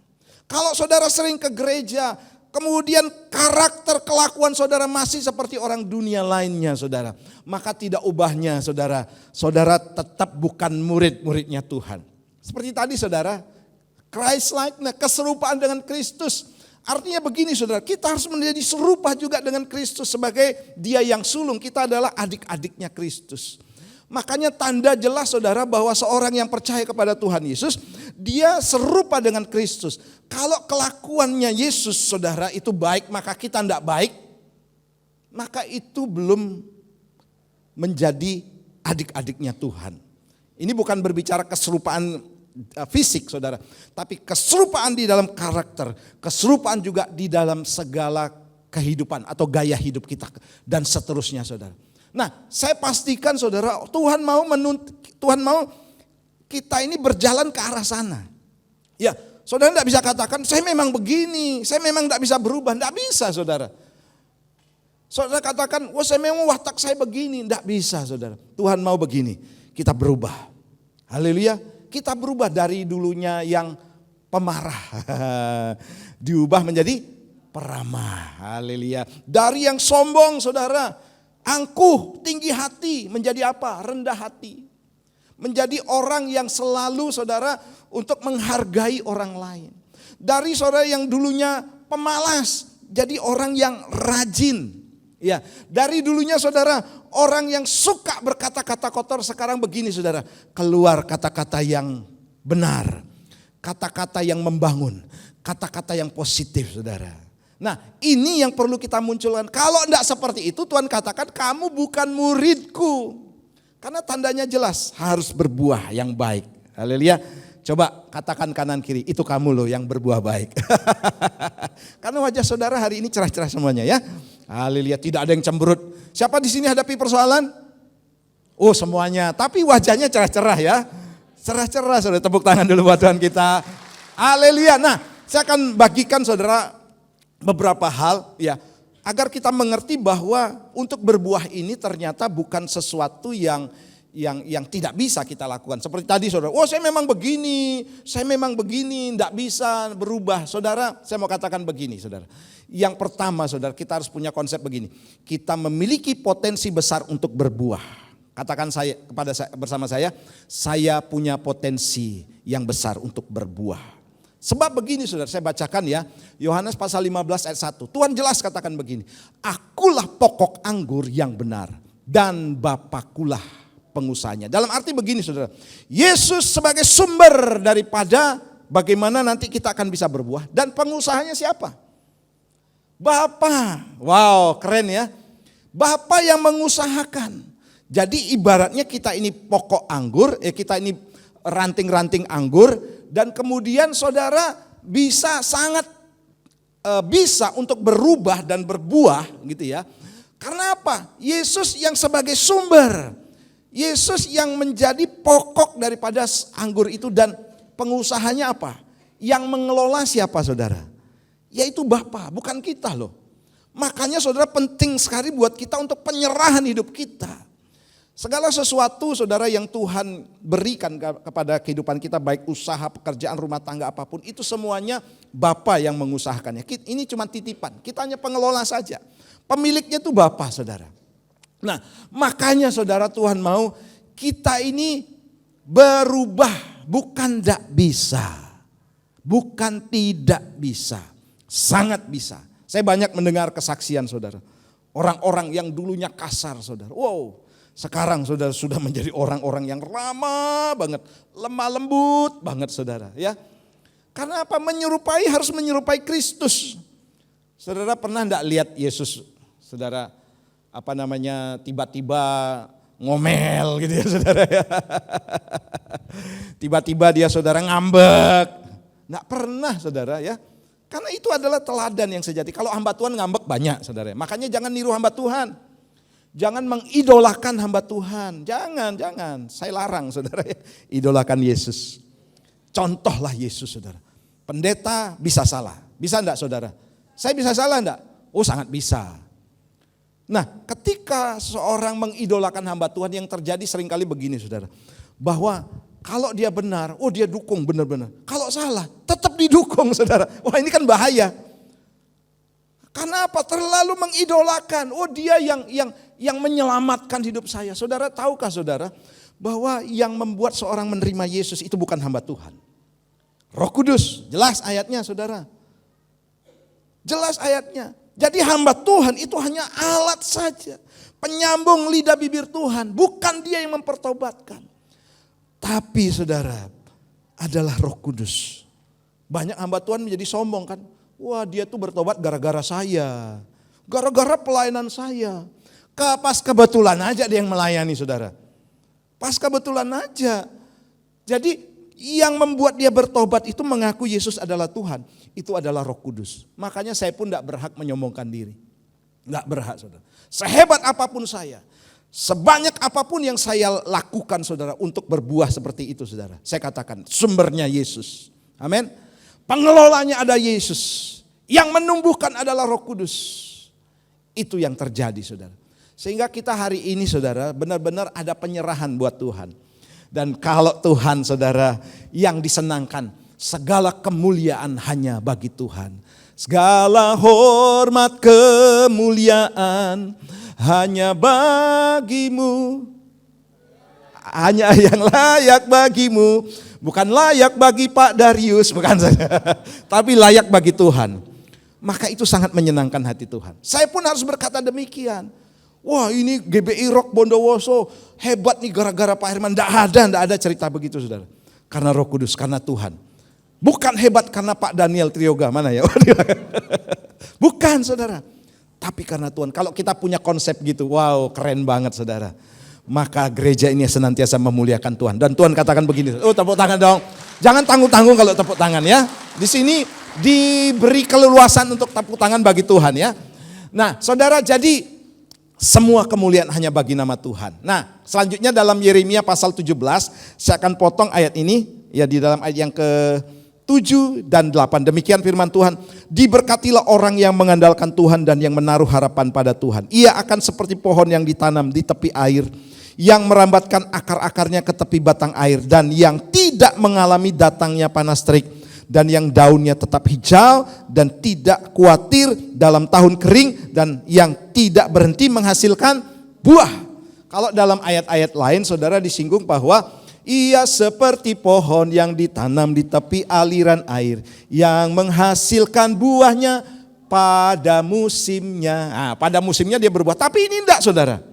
Kalau saudara sering ke gereja, kemudian karakter kelakuan saudara masih seperti orang dunia lainnya saudara, maka tidak ubahnya saudara, saudara tetap bukan murid-muridnya Tuhan. Seperti tadi saudara, Christ-likeness, keserupaan dengan Kristus. Artinya begini saudara, kita harus menjadi serupa juga dengan Kristus sebagai dia yang sulung. Kita adalah adik-adiknya Kristus. Makanya tanda jelas saudara bahwa seorang yang percaya kepada Tuhan Yesus, dia serupa dengan Kristus. Kalau kelakuannya Yesus saudara itu baik, maka kita tidak baik, maka itu belum menjadi adik-adiknya Tuhan. Ini bukan berbicara keserupaan fisik saudara, tapi keserupaan di dalam karakter, keserupaan juga di dalam segala kehidupan atau gaya hidup kita dan seterusnya saudara. Nah, saya pastikan saudara, Tuhan mau kita ini berjalan ke arah sana. Ya, saudara tidak bisa katakan saya memang begini, saya memang tidak bisa berubah, tidak bisa saudara. Saudara katakan, wah saya memang watak saya begini, tidak bisa saudara. Tuhan mau begini, kita berubah. Haleluya, kita berubah dari dulunya yang pemarah, diubah menjadi peramah. Haleluya, dari yang sombong saudara, angkuh, tinggi hati, menjadi apa? Rendah hati. Menjadi orang yang selalu saudara untuk menghargai orang lain. Dari saudara yang dulunya pemalas, jadi orang yang rajin. Ya, dari dulunya saudara orang yang suka berkata-kata kotor, sekarang begini saudara, keluar kata-kata yang benar, kata-kata yang membangun, kata-kata yang positif saudara. Nah, ini yang perlu kita munculkan. Kalau tidak seperti itu, Tuhan katakan kamu bukan muridku. Karena tandanya jelas, harus berbuah yang baik. Haleluya. Coba katakan kanan kiri, itu kamu loh yang berbuah baik. Karena wajah saudara hari ini cerah-cerah semuanya ya. Haleluya, tidak ada yang cemberut. Siapa di sini hadapi persoalan? Oh semuanya, tapi wajahnya cerah-cerah ya. Cerah-cerah, saudara, tepuk tangan dulu buat Tuhan kita. Haleluya. Nah, saya akan bagikan saudara beberapa hal ya, agar kita mengerti bahwa untuk berbuah ini ternyata bukan sesuatu yang tidak bisa kita lakukan. Seperti tadi saudara, oh saya memang begini, tidak bisa berubah. Saudara, saya mau katakan begini saudara. Yang pertama saudara, kita harus punya konsep begini. Kita memiliki potensi besar untuk berbuah. Katakan bersama saya punya potensi yang besar untuk berbuah. Sebab begini saudara, saya bacakan ya, Yohanes pasal 15 ayat 1. Tuhan jelas katakan begini, akulah pokok anggur yang benar dan Bapakulah pengusahanya. Dalam arti begini saudara, Yesus sebagai sumber daripada bagaimana nanti kita akan bisa berbuah, dan pengusahanya siapa? Bapa. Wow, keren ya. Bapa yang mengusahakan. Jadi ibaratnya kita ini pokok anggur, kita ini ranting-ranting anggur, dan kemudian saudara bisa sangat bisa untuk berubah dan berbuah gitu ya. Karena apa? Yesus yang sebagai sumber. Yesus yang menjadi pokok daripada anggur itu, dan pengusahanya apa? Yang mengelola siapa saudara? Yaitu Bapa, bukan kita loh. Makanya saudara penting sekali buat kita untuk penyerahan hidup kita. Segala sesuatu saudara yang Tuhan berikan kepada kehidupan kita, baik usaha, pekerjaan, rumah tangga, apapun, itu semuanya Bapa yang mengusahakannya. Ini cuma titipan, kita hanya pengelola saja. Pemiliknya itu Bapa saudara. Nah, makanya saudara, Tuhan mau kita ini berubah, bukan tidak bisa. Bukan tidak bisa, sangat bisa. Saya banyak mendengar kesaksian saudara. Orang-orang yang dulunya kasar saudara. Wow, sekarang saudara sudah menjadi orang-orang yang ramah banget, lemah lembut banget saudara ya. Karena apa? Harus menyerupai Kristus. Saudara pernah enggak lihat Yesus saudara, tiba-tiba ngomel gitu ya saudara ya. Tiba-tiba dia saudara ngambek. Nggak pernah saudara ya. Karena itu adalah teladan yang sejati. Kalau hamba Tuhan ngambek banyak saudara. Makanya jangan niru hamba Tuhan. Jangan mengidolakan hamba Tuhan. Jangan. Saya larang saudara ya. Idolakan Yesus. Contohlah Yesus saudara. Pendeta bisa salah. Bisa enggak saudara? Saya bisa salah enggak? Oh sangat bisa. Nah, ketika seorang mengidolakan hamba Tuhan, yang terjadi seringkali begini saudara. Bahwa kalau dia benar, oh dia dukung benar-benar. Kalau salah, tetap didukung saudara. Wah ini kan bahaya. Karena apa? Terlalu mengidolakan. Oh dia yang menyelamatkan hidup saya. Saudara tahukah saudara bahwa yang membuat seorang menerima Yesus itu bukan hamba Tuhan. Roh Kudus, jelas ayatnya saudara. Jelas ayatnya. Jadi hamba Tuhan itu hanya alat saja. Penyambung lidah bibir Tuhan. Bukan dia yang mempertobatkan. Tapi saudara, adalah Roh Kudus. Banyak hamba Tuhan menjadi sombong kan. Wah, dia tuh bertobat gara-gara saya. Gara-gara pelayanan saya. Pas kebetulan aja dia yang melayani saudara. Pas kebetulan aja. Jadi yang membuat dia bertobat itu mengaku Yesus adalah Tuhan. Itu adalah Roh Kudus. Makanya saya pun tidak berhak menyombongkan diri. Tidak berhak saudara. Sehebat apapun saya. Sebanyak apapun yang saya lakukan saudara untuk berbuah seperti itu saudara. Saya katakan sumbernya Yesus. Amin. Pengelolanya ada Yesus. Yang menumbuhkan adalah Roh Kudus. Itu yang terjadi saudara. Sehingga kita hari ini saudara benar-benar ada penyerahan buat Tuhan. Dan kalau Tuhan saudara yang disenangkan, segala kemuliaan hanya bagi Tuhan. Segala hormat kemuliaan hanya bagimu. Hanya yang layak bagimu. Bukan layak bagi Pak Darius, bukan saja. Tapi layak bagi Tuhan. Maka itu sangat menyenangkan hati Tuhan. Saya pun harus berkata demikian. Wah, ini GBI Rock Bondowoso hebat nih gara-gara Pak Herman. Tidak ada cerita begitu saudara. Karena Roh Kudus, karena Tuhan. Bukan hebat karena Pak Daniel Trioga, mana ya? Bukan saudara. Tapi karena Tuhan. Kalau kita punya konsep gitu, wow keren banget saudara. Maka gereja ini senantiasa memuliakan Tuhan. Dan Tuhan katakan begini, tepuk tangan dong. Jangan tanggung-tanggung kalau tepuk tangan ya. Di sini diberi keleluasan untuk tepuk tangan bagi Tuhan ya. Nah saudara, jadi semua kemuliaan hanya bagi nama Tuhan. Nah selanjutnya dalam Yeremia pasal 17, saya akan potong ayat ini. Ya di dalam ayat yang ke-7 dan 8. Demikian firman Tuhan. Diberkatilah orang yang mengandalkan Tuhan dan yang menaruh harapan pada Tuhan. Ia akan seperti pohon yang ditanam di tepi air. Yang merambatkan akar-akarnya ke tepi batang air. Dan yang tidak mengalami datangnya panas terik. Dan yang daunnya tetap hijau dan tidak khawatir dalam tahun kering. Dan yang tidak berhenti menghasilkan buah. Kalau dalam ayat-ayat lain saudara disinggung bahwa ia seperti pohon yang ditanam di tepi aliran air. Yang menghasilkan buahnya pada musimnya. Nah, pada musimnya dia berbuah. Tapi ini enggak saudara.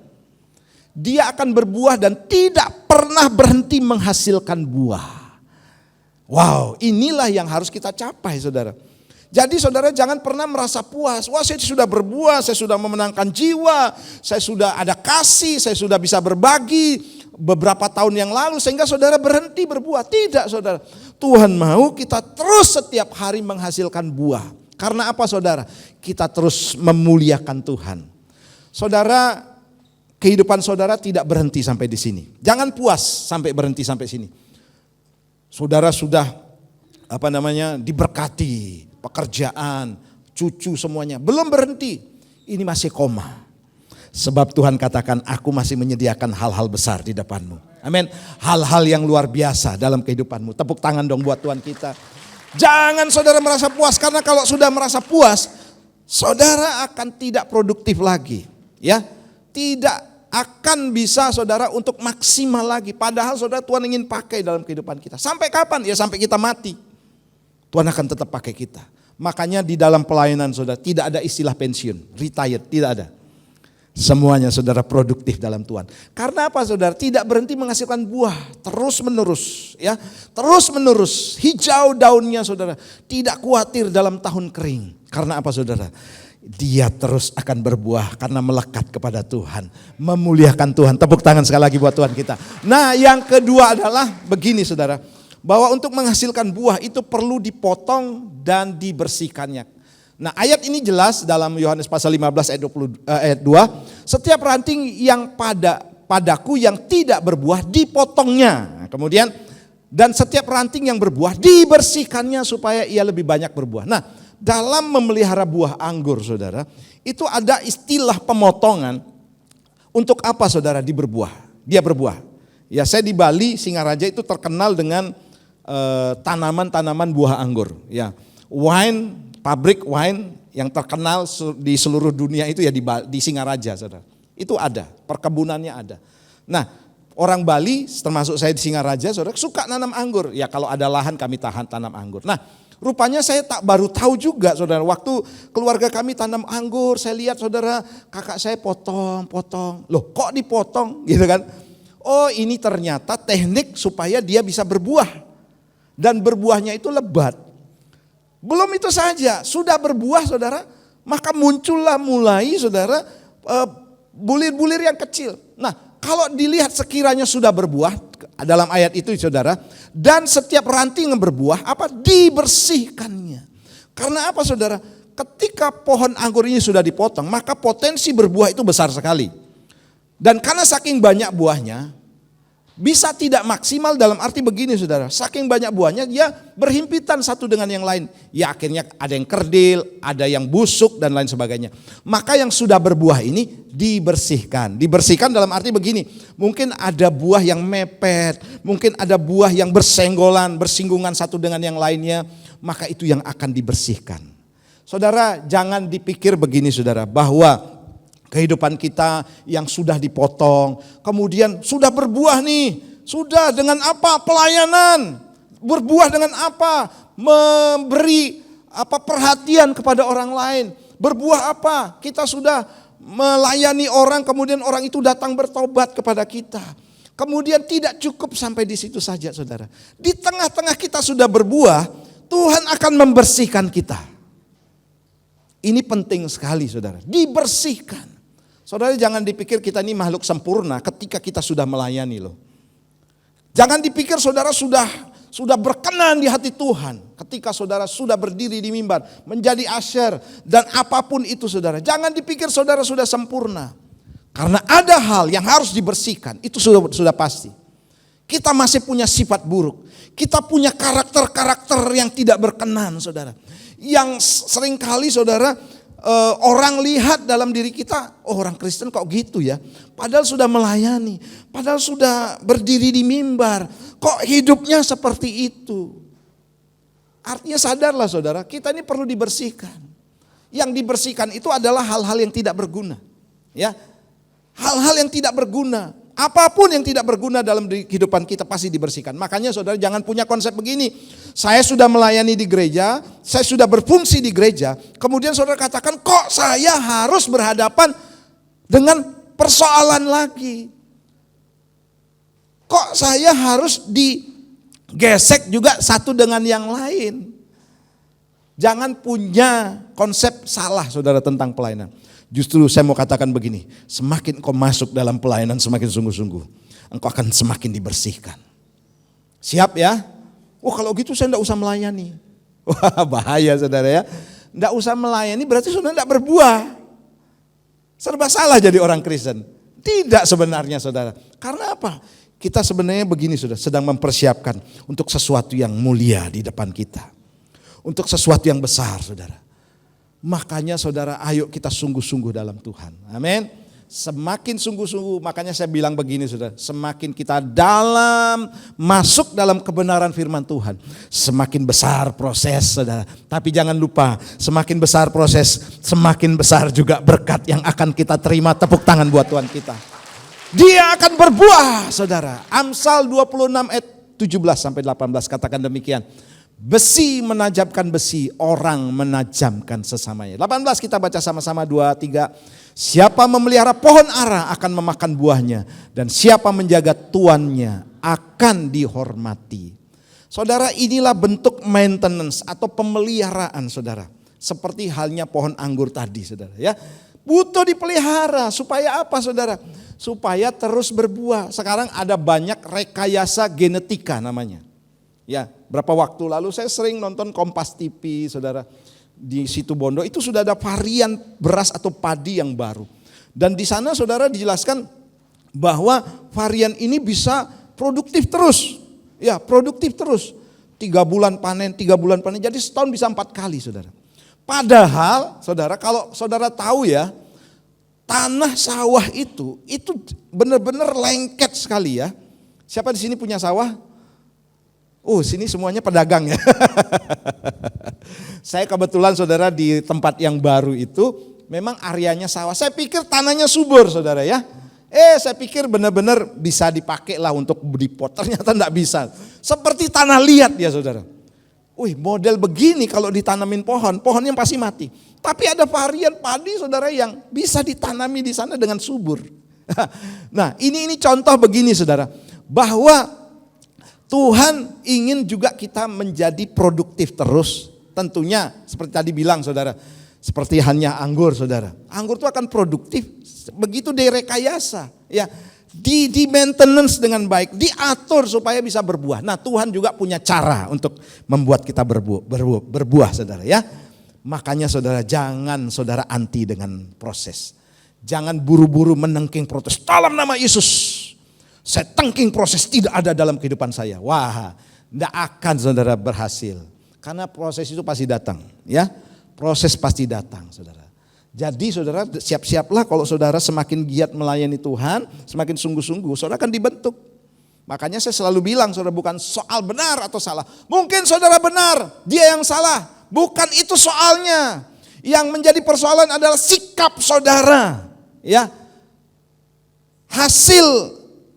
Dia akan berbuah dan tidak pernah berhenti menghasilkan buah. Wow, inilah yang harus kita capai saudara. Jadi saudara jangan pernah merasa puas. Wah, saya sudah berbuah, saya sudah memenangkan jiwa, saya sudah ada kasih, saya sudah bisa berbagi beberapa tahun yang lalu sehingga saudara berhenti berbuah. Tidak saudara. Tuhan mau kita terus setiap hari menghasilkan buah. Karena apa saudara? Kita terus memuliakan Tuhan. Saudara, kehidupan saudara tidak berhenti sampai di sini. Jangan puas sampai berhenti sampai sini. Saudara sudah diberkati, pekerjaan, cucu semuanya. Belum berhenti, ini masih koma. Sebab Tuhan katakan aku masih menyediakan hal-hal besar di depanmu. Amin. Hal-hal yang luar biasa dalam kehidupanmu. Tepuk tangan dong buat Tuhan kita. Jangan saudara merasa puas, karena kalau sudah merasa puas, saudara akan tidak produktif lagi. Ya, tidak akan bisa saudara untuk maksimal lagi. Padahal saudara Tuhan ingin pakai dalam kehidupan kita. Sampai kapan? Ya sampai kita mati. Tuhan akan tetap pakai kita. Makanya di dalam pelayanan saudara tidak ada istilah pensiun, retired, tidak ada. Semuanya saudara produktif dalam Tuhan. Karena apa saudara? Tidak berhenti menghasilkan buah. Terus menerus ya. Terus menerus. Hijau daunnya saudara. Tidak khawatir dalam tahun kering. Karena apa saudara? Dia terus akan berbuah karena melekat kepada Tuhan. Memuliakan Tuhan. Tepuk tangan sekali lagi buat Tuhan kita. Nah yang kedua adalah begini saudara. Bahwa untuk menghasilkan buah itu perlu dipotong dan dibersihkannya. Nah ayat ini jelas dalam Yohanes pasal 15 ayat 2. Setiap ranting yang padaku yang tidak berbuah dipotongnya. Nah, kemudian dan setiap ranting yang berbuah dibersihkannya supaya ia lebih banyak berbuah. Nah dalam memelihara buah anggur saudara, itu ada istilah pemotongan. Untuk apa saudara dia berbuah. Ya saya di Bali, Singaraja itu terkenal dengan tanaman-tanaman buah anggur. Ya, pabrik wine yang terkenal di seluruh dunia itu ya di Singaraja saudara. Itu ada, perkebunannya ada. Nah orang Bali termasuk saya di Singaraja saudara suka nanam anggur. Ya kalau ada lahan kami tanam anggur. Nah Rupanya saya baru tahu juga saudara, waktu keluarga kami tanam anggur, saya lihat saudara, kakak saya potong. Loh kok dipotong gitu kan. Oh ini ternyata teknik supaya dia bisa berbuah. Dan berbuahnya itu lebat. Belum itu saja, sudah berbuah saudara, maka muncullah mulai saudara bulir-bulir yang kecil. Nah kalau dilihat sekiranya sudah berbuah, dalam ayat itu saudara, dan setiap ranting yang berbuah apa? Dibersihkannya. Karena apa saudara? Ketika pohon anggur ini sudah dipotong, maka potensi berbuah itu besar sekali. Dan karena saking banyak buahnya, bisa tidak maksimal dalam arti begini saudara. Saking banyak buahnya dia berhimpitan satu dengan yang lain. Ya akhirnya ada yang kerdil, ada yang busuk dan lain sebagainya. Maka yang sudah berbuah ini dibersihkan. Dibersihkan dalam arti begini. Mungkin ada buah yang mepet. Mungkin ada buah yang bersenggolan, bersinggungan satu dengan yang lainnya. Maka itu yang akan dibersihkan. Saudara jangan dipikir begini saudara. Bahwa kehidupan kita yang sudah dipotong, kemudian sudah berbuah nih, sudah dengan apa? Pelayanan, berbuah dengan apa? Memberi perhatian kepada orang lain, berbuah apa? Kita sudah melayani orang, kemudian orang itu datang bertobat kepada kita. Kemudian tidak cukup sampai di situ saja saudara. Di tengah-tengah kita sudah berbuah, Tuhan akan membersihkan kita. Ini penting sekali saudara, dibersihkan. Saudara jangan dipikir kita ini makhluk sempurna ketika kita sudah melayani loh. Jangan dipikir saudara sudah berkenan di hati Tuhan ketika saudara sudah berdiri di mimbar menjadi asyir dan apapun itu saudara. Jangan dipikir saudara sudah sempurna. Karena ada hal yang harus dibersihkan, itu sudah pasti. Kita masih punya sifat buruk. Kita punya karakter-karakter yang tidak berkenan saudara. Yang seringkali saudara orang lihat dalam diri kita, oh orang Kristen kok gitu ya. Padahal sudah melayani, padahal sudah berdiri di mimbar. Kok hidupnya seperti itu? Artinya sadarlah saudara, kita ini perlu dibersihkan. Yang dibersihkan itu adalah hal-hal yang tidak berguna. Ya, hal-hal yang tidak berguna. Apapun yang tidak berguna dalam kehidupan kita pasti dibersihkan. Makanya saudara jangan punya konsep begini. Saya sudah melayani di gereja, saya sudah berfungsi di gereja. Kemudian saudara katakan kok saya harus berhadapan dengan persoalan lagi. Kok saya harus digesek juga satu dengan yang lain. Jangan punya konsep salah saudara tentang pelayanan. Justru saya mau katakan begini, semakin engkau masuk dalam pelayanan semakin sungguh-sungguh, engkau akan semakin dibersihkan. Siap ya? Oh kalau gitu saya enggak usah melayani. Wah bahaya saudara ya. Enggak usah melayani berarti saudara enggak berbuah. Serba salah jadi orang Kristen. Tidak sebenarnya saudara. Karena apa? Kita sebenarnya begini saudara, sedang mempersiapkan untuk sesuatu yang mulia di depan kita. Untuk sesuatu yang besar saudara. Makanya saudara ayo kita sungguh-sungguh dalam Tuhan. Amin. Semakin sungguh-sungguh, makanya saya bilang begini saudara. Semakin kita masuk dalam kebenaran firman Tuhan. Semakin besar proses saudara. Tapi jangan lupa semakin besar proses, semakin besar juga berkat yang akan kita terima. Tepuk tangan buat Tuhan kita. Dia akan berbuah saudara. Amsal 26 ayat 17 sampai 18 katakan demikian. Besi menajamkan besi, orang menajamkan sesamanya. 18 kita baca sama-sama 2, 3. Siapa memelihara pohon ara akan memakan buahnya. Dan siapa menjaga tuannya akan dihormati. Saudara inilah bentuk maintenance atau pemeliharaan saudara. Seperti halnya pohon anggur tadi saudara ya. Butuh dipelihara supaya apa saudara? Supaya terus berbuah. Sekarang ada banyak rekayasa genetika namanya. Ya, berapa waktu lalu saya sering nonton Kompas TV, saudara, di Situbondo itu sudah ada varian beras atau padi yang baru. Dan di sana saudara dijelaskan bahwa varian ini bisa produktif terus. Ya, produktif terus. 3 bulan panen, 3 bulan panen, jadi setahun bisa 4 kali saudara. Padahal saudara, kalau saudara tahu ya, tanah sawah itu benar-benar lengket sekali ya. Siapa di sini punya sawah? Oh sini semuanya pedagang ya. Saya kebetulan saudara di tempat yang baru itu memang areanya sawah. Saya pikir tanahnya subur saudara ya. Saya pikir benar-benar bisa dipakai lah untuk dipot. Ternyata enggak bisa. Seperti tanah liat ya saudara. wih model begini kalau ditanamin pohonnya pasti mati. Tapi ada varian padi saudara yang bisa ditanami di sana dengan subur. Nah ini contoh begini saudara, bahwa Tuhan ingin juga kita menjadi produktif terus. Tentunya seperti tadi bilang saudara, seperti hanya anggur saudara. Anggur itu akan produktif begitu direkayasa, ya, di maintenance dengan baik, diatur supaya bisa berbuah. Nah Tuhan juga punya cara untuk membuat kita berbuah saudara ya. Makanya saudara jangan saudara anti dengan proses. Jangan buru-buru menengking proses. Dalam nama Yesus, saya tengking proses tidak ada dalam kehidupan saya. Wah, tidak akan saudara berhasil. Karena proses itu pasti datang, ya. Proses pasti datang, saudara. Jadi saudara siap-siaplah kalau saudara semakin giat melayani Tuhan, semakin sungguh-sungguh, saudara akan dibentuk. Makanya saya selalu bilang saudara, bukan soal benar atau salah. Mungkin saudara benar, dia yang salah. Bukan itu soalnya. Yang menjadi persoalan adalah sikap saudara, ya. Hasil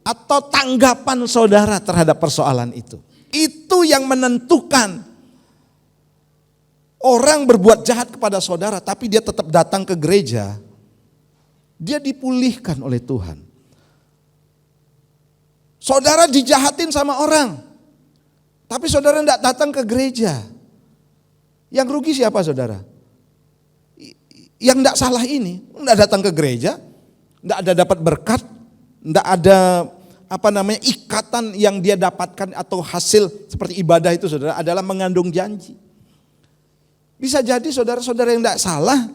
atau tanggapan saudara terhadap persoalan itu. Itu yang menentukan. Orang berbuat jahat kepada saudara tapi dia tetap datang ke gereja, dia dipulihkan oleh Tuhan. Saudara dijahatin sama orang, tapi saudara tidak datang ke gereja. Yang rugi siapa saudara? Yang tidak salah ini, tidak datang ke gereja, tidak ada dapat berkat, tidak ada ikatan yang dia dapatkan atau hasil seperti ibadah itu saudara adalah mengandung janji. Bisa jadi saudara-saudara yang tidak salah,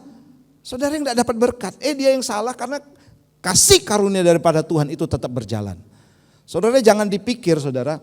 saudara yang tidak dapat berkat. Dia yang salah karena kasih karunia daripada Tuhan itu tetap berjalan. Saudara jangan dipikir saudara,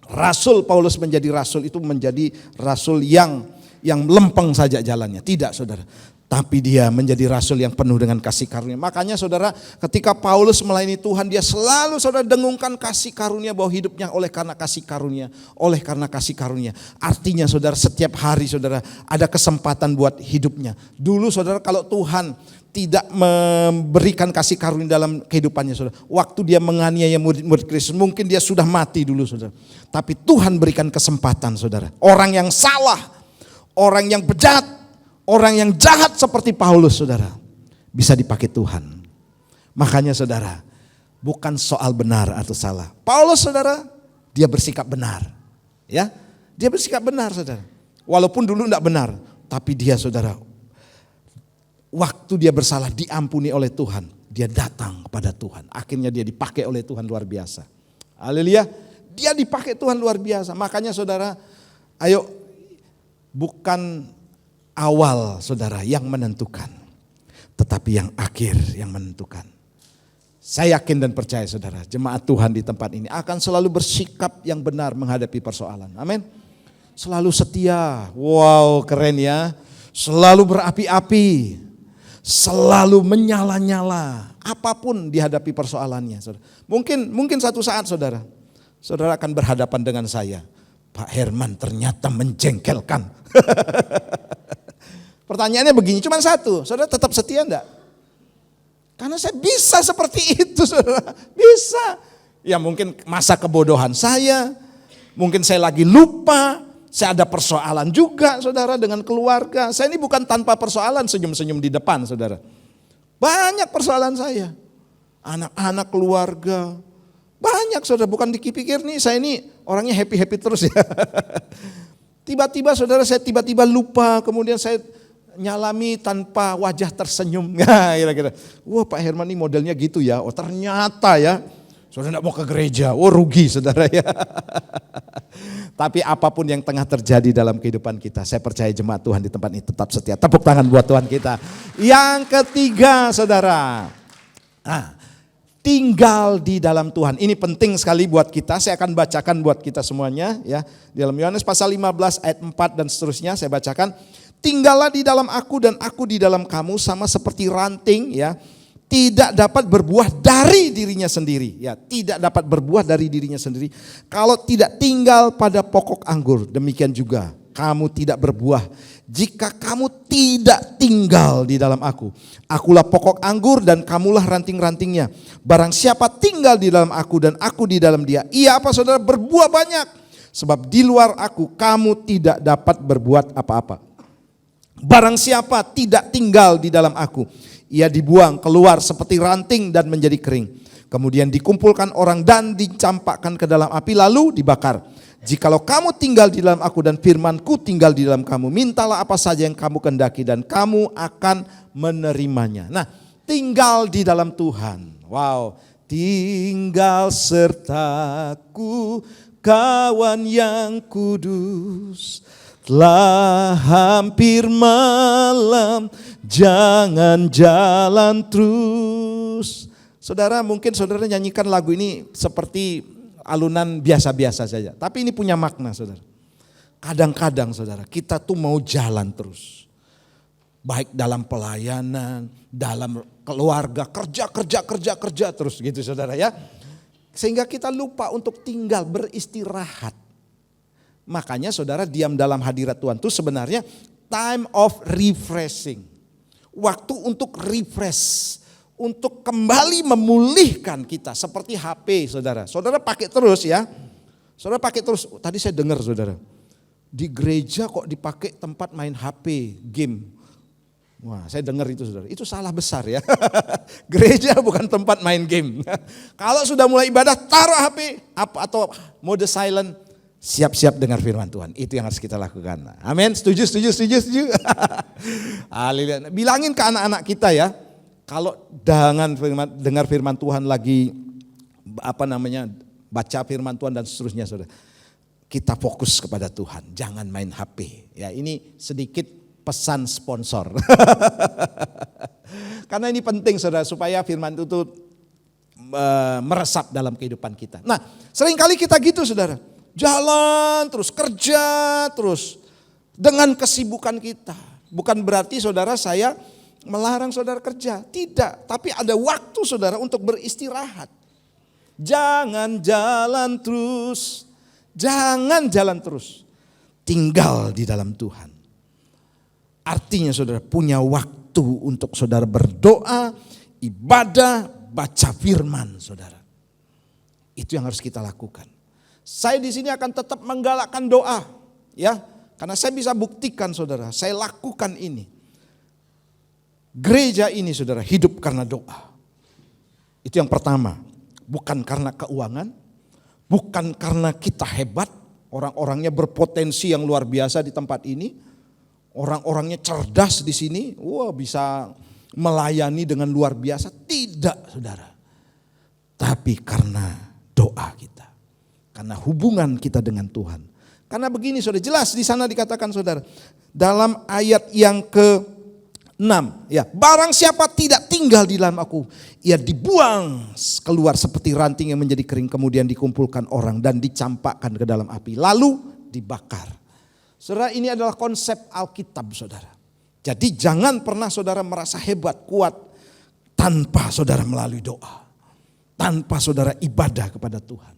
Rasul Paulus menjadi rasul itu menjadi rasul yang lempeng saja jalannya. Tidak saudara. Tapi dia menjadi rasul yang penuh dengan kasih karunia. Makanya saudara ketika Paulus melayani Tuhan, dia selalu saudara dengungkan kasih karunia bahwa hidupnya oleh karena kasih karunia. Oleh karena kasih karunia. Artinya saudara setiap hari saudara ada kesempatan buat hidupnya. Dulu saudara kalau Tuhan tidak memberikan kasih karunia dalam kehidupannya saudara. Waktu dia menganiaya murid-murid Kristus mungkin dia sudah mati dulu saudara. Tapi Tuhan berikan kesempatan saudara. Orang yang salah, orang yang bejat, orang yang jahat seperti Paulus saudara bisa dipakai Tuhan. Makanya saudara bukan soal benar atau salah. Paulus saudara dia bersikap benar. Ya, dia bersikap benar saudara. Walaupun dulu tidak benar, tapi dia saudara waktu dia bersalah diampuni oleh Tuhan, dia datang kepada Tuhan. Akhirnya dia dipakai oleh Tuhan luar biasa. Haleluya. Dia dipakai Tuhan luar biasa. Makanya saudara, ayo bukan awal saudara yang menentukan, tetapi yang akhir yang menentukan. Saya yakin dan percaya saudara, jemaat Tuhan di tempat ini akan selalu bersikap yang benar menghadapi persoalan. Amin. Selalu setia, wow keren ya. Selalu berapi-api, selalu menyala-nyala. Apapun dihadapi persoalannya. Saudara. Mungkin satu saat saudara akan berhadapan dengan saya. Pak Herman ternyata menjengkelkan. Pertanyaannya begini, cuma satu, saudara tetap setia enggak? Karena saya bisa seperti itu saudara, bisa. Ya mungkin masa kebodohan saya, mungkin saya lagi lupa, saya ada persoalan juga saudara dengan keluarga. Saya ini bukan tanpa persoalan senyum-senyum di depan saudara. Banyak persoalan saya, anak-anak keluarga, banyak saudara, bukan dipikir nih saya ini orangnya happy-happy terus ya. Tiba-tiba saudara saya tiba-tiba lupa, kemudian saya nyalami tanpa wajah tersenyum. Nah, kira-kira. Wah Pak Herman ini modelnya gitu ya. Oh ternyata ya. Saudara tidak mau ke gereja. Oh rugi saudara ya. Tapi apapun yang tengah terjadi dalam kehidupan kita. Saya percaya jemaat Tuhan di tempat ini tetap setia. Tepuk tangan buat Tuhan kita. Yang ketiga saudara. Nah, tinggal di dalam Tuhan. Ini penting sekali buat kita. Saya akan bacakan buat kita semuanya. Ya. Di dalam Yohanes pasal 15 ayat 4 dan seterusnya saya bacakan. Tinggallah di dalam aku dan aku di dalam kamu sama seperti ranting ya. Tidak dapat berbuah dari dirinya sendiri ya. Tidak dapat berbuah dari dirinya sendiri kalau tidak tinggal pada pokok anggur. Demikian juga kamu tidak berbuah jika kamu tidak tinggal di dalam aku. Akulah pokok anggur dan kamulah ranting-rantingnya. Barang siapa tinggal di dalam aku dan aku di dalam dia, ia apa saudara berbuah banyak. Sebab di luar aku kamu tidak dapat berbuat apa-apa. Barang siapa tidak tinggal di dalam aku, ia dibuang keluar seperti ranting dan menjadi kering. Kemudian dikumpulkan orang dan dicampakkan ke dalam api lalu dibakar. Jikalau kamu tinggal di dalam aku dan firmanku tinggal di dalam kamu, mintalah apa saja yang kamu kehendaki dan kamu akan menerimanya. Nah, tinggal di dalam Tuhan. Wow, tinggal sertaku kawan yang kudus. Telah hampir malam, jangan jalan terus. Saudara, mungkin saudara nyanyikan lagu ini seperti alunan biasa-biasa saja. Tapi ini punya makna, saudara. Kadang-kadang saudara, kita tuh mau jalan terus. Baik dalam pelayanan, dalam keluarga, kerja terus gitu saudara ya. Sehingga kita lupa untuk tinggal beristirahat. Makanya saudara, diam dalam hadirat Tuhan itu sebenarnya time of refreshing. Waktu untuk refresh. Untuk kembali memulihkan kita seperti HP saudara. Saudara pakai terus ya. Saudara pakai terus. Tadi saya dengar saudara. Di gereja kok dipakai tempat main HP, game. Wah, saya dengar itu saudara. Itu salah besar ya. Gereja bukan tempat main game. Kalau sudah mulai ibadah, taruh HP atau mode silent. Siap-siap dengar firman Tuhan. Itu yang harus kita lakukan. Amin. Setuju. Haleluya. Bilangin ke anak-anak kita ya. Kalau dengar firman Tuhan lagi baca firman Tuhan dan seterusnya saudara. Kita fokus kepada Tuhan, jangan main HP. Ya, ini sedikit pesan sponsor. Karena ini penting saudara supaya firman itu meresap dalam kehidupan kita. Nah, seringkali kita gitu saudara. Jalan terus, kerja terus dengan kesibukan kita. Bukan berarti saudara saya melarang saudara kerja, tidak. Tapi ada waktu saudara untuk beristirahat. Jangan jalan terus, tinggal di dalam Tuhan. Artinya saudara punya waktu untuk saudara berdoa, ibadah, baca firman saudara. Itu yang harus kita lakukan. Saya di sini akan tetap menggalakkan doa, ya, karena saya bisa buktikan saudara, saya lakukan ini. Gereja ini saudara hidup karena doa. Itu yang pertama. Bukan karena keuangan. Bukan karena kita hebat. Orang-orangnya berpotensi yang luar biasa di tempat ini. Orang-orangnya cerdas di sini. Wah, bisa melayani dengan luar biasa. Tidak saudara. Tapi karena doa kita. Karena hubungan kita dengan Tuhan. Karena begini saudara, jelas di sana dikatakan saudara. Dalam ayat yang ke 6, ya, barang siapa tidak tinggal di dalam aku, ia dibuang keluar seperti ranting yang menjadi kering, kemudian dikumpulkan orang dan dicampakkan ke dalam api, lalu dibakar. Saudara, ini adalah konsep Alkitab saudara. Jadi jangan pernah saudara merasa hebat, kuat tanpa saudara melalui doa, tanpa saudara ibadah kepada Tuhan.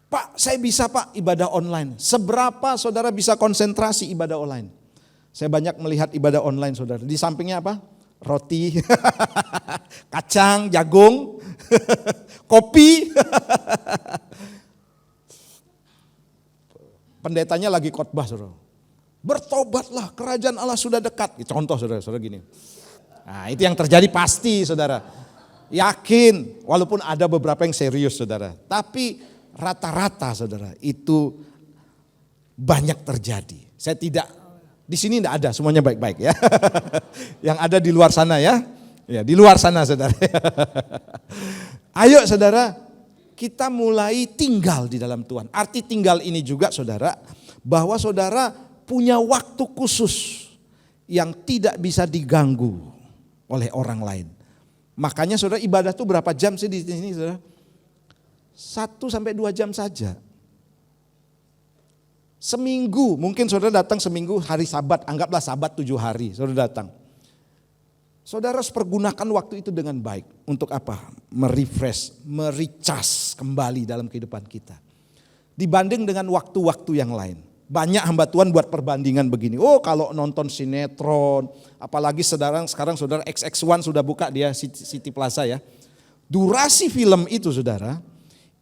Pak, saya bisa Pak ibadah online. Seberapa saudara bisa konsentrasi ibadah online? Saya banyak melihat ibadah online saudara. Di sampingnya apa? Roti, kacang, jagung, kopi. Pendetanya lagi khotbah saudara. Bertobatlah, kerajaan Allah sudah dekat. Contoh saudara gini. Nah, itu yang terjadi pasti saudara. Yakin, walaupun ada beberapa yang serius saudara. Tapi rata-rata saudara itu banyak terjadi. Saya tidak, di sini tidak ada, semuanya baik-baik ya. Yang ada di luar sana ya. Ya, di luar sana saudara. Ayo saudara, kita mulai tinggal di dalam Tuhan. Arti tinggal ini juga saudara, bahwa saudara punya waktu khusus yang tidak bisa diganggu oleh orang lain. Makanya saudara ibadah itu berapa jam sih di sini saudara? 1-2 jam saja. Seminggu, mungkin saudara datang seminggu hari Sabat, anggaplah Sabat 7 hari, saudara datang. Saudara harus pergunakan waktu itu dengan baik. Untuk apa? Merefresh, mericas kembali dalam kehidupan kita. Dibanding dengan waktu-waktu yang lain. Banyak hamba Tuhan buat perbandingan begini. Oh, kalau nonton sinetron, apalagi sekarang saudara XX1 sudah buka dia City Plaza ya. Durasi film itu saudara,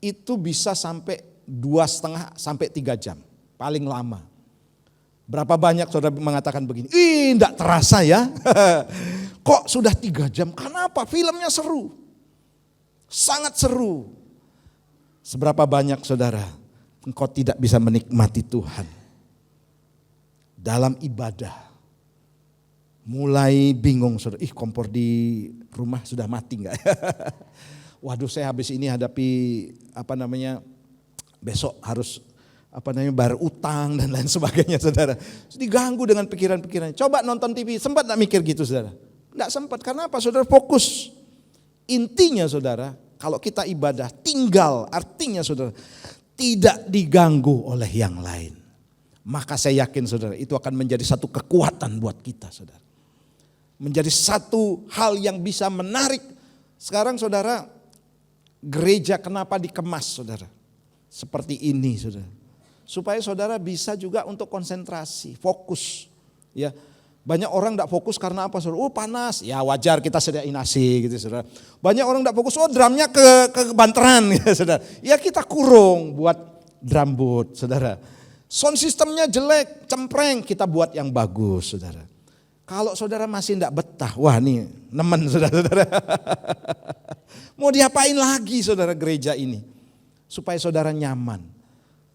itu bisa sampai 2,5 sampai 3 jam, paling lama. Berapa banyak saudara mengatakan begini, ih enggak terasa ya, kok sudah 3 jam, kenapa? Filmnya seru, sangat seru. Seberapa banyak saudara, engkau tidak bisa menikmati Tuhan dalam ibadah. Mulai bingung saudara, kompor di rumah sudah mati enggak? Waduh, saya habis ini hadapi besok harus bayar utang dan lain sebagainya saudara. Diganggu dengan pikiran-pikirannya. Coba nonton TV, sempat gak mikir gitu saudara? Enggak sempat, karena apa saudara? Fokus. Intinya saudara, kalau kita ibadah tinggal, artinya saudara tidak diganggu oleh yang lain. Maka saya yakin saudara, itu akan menjadi satu kekuatan buat kita saudara. Menjadi satu hal yang bisa menarik. Sekarang saudara, gereja kenapa dikemas saudara? Seperti ini saudara. Supaya saudara bisa juga untuk konsentrasi, fokus. Ya, banyak orang tidak fokus karena apa saudara? Panas, ya wajar kita sediain AC gitu saudara. Banyak orang tidak fokus, drumnya kebanteran ya saudara. Ya kita kurung buat drum boot saudara. Sound systemnya jelek, cempreng, kita buat yang bagus saudara. Kalau saudara masih tidak betah, wah nih nemen saudara-saudara. Mau diapain lagi saudara gereja ini? Supaya saudara nyaman.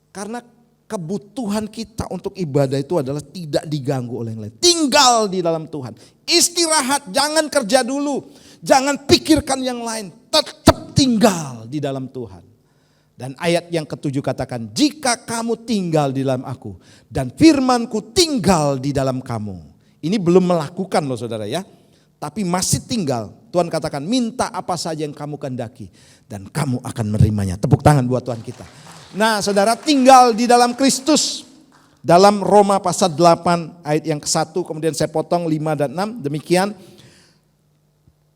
Karena kebutuhan kita untuk ibadah itu adalah tidak diganggu oleh yang lain. Tinggal di dalam Tuhan. Istirahat, jangan kerja dulu. Jangan pikirkan yang lain. Tetap tinggal di dalam Tuhan. Dan ayat yang ke-7 katakan, jika kamu tinggal di dalam aku dan firmanku tinggal di dalam kamu. Ini belum melakukan loh saudara ya. Tapi masih tinggal. Tuhan katakan, minta apa saja yang kamu kehendaki dan kamu akan menerimanya. Tepuk tangan buat Tuhan kita. Nah saudara, tinggal di dalam Kristus. Dalam Roma pasal 8 ayat yang ke-1, kemudian saya potong 5 dan 6. Demikian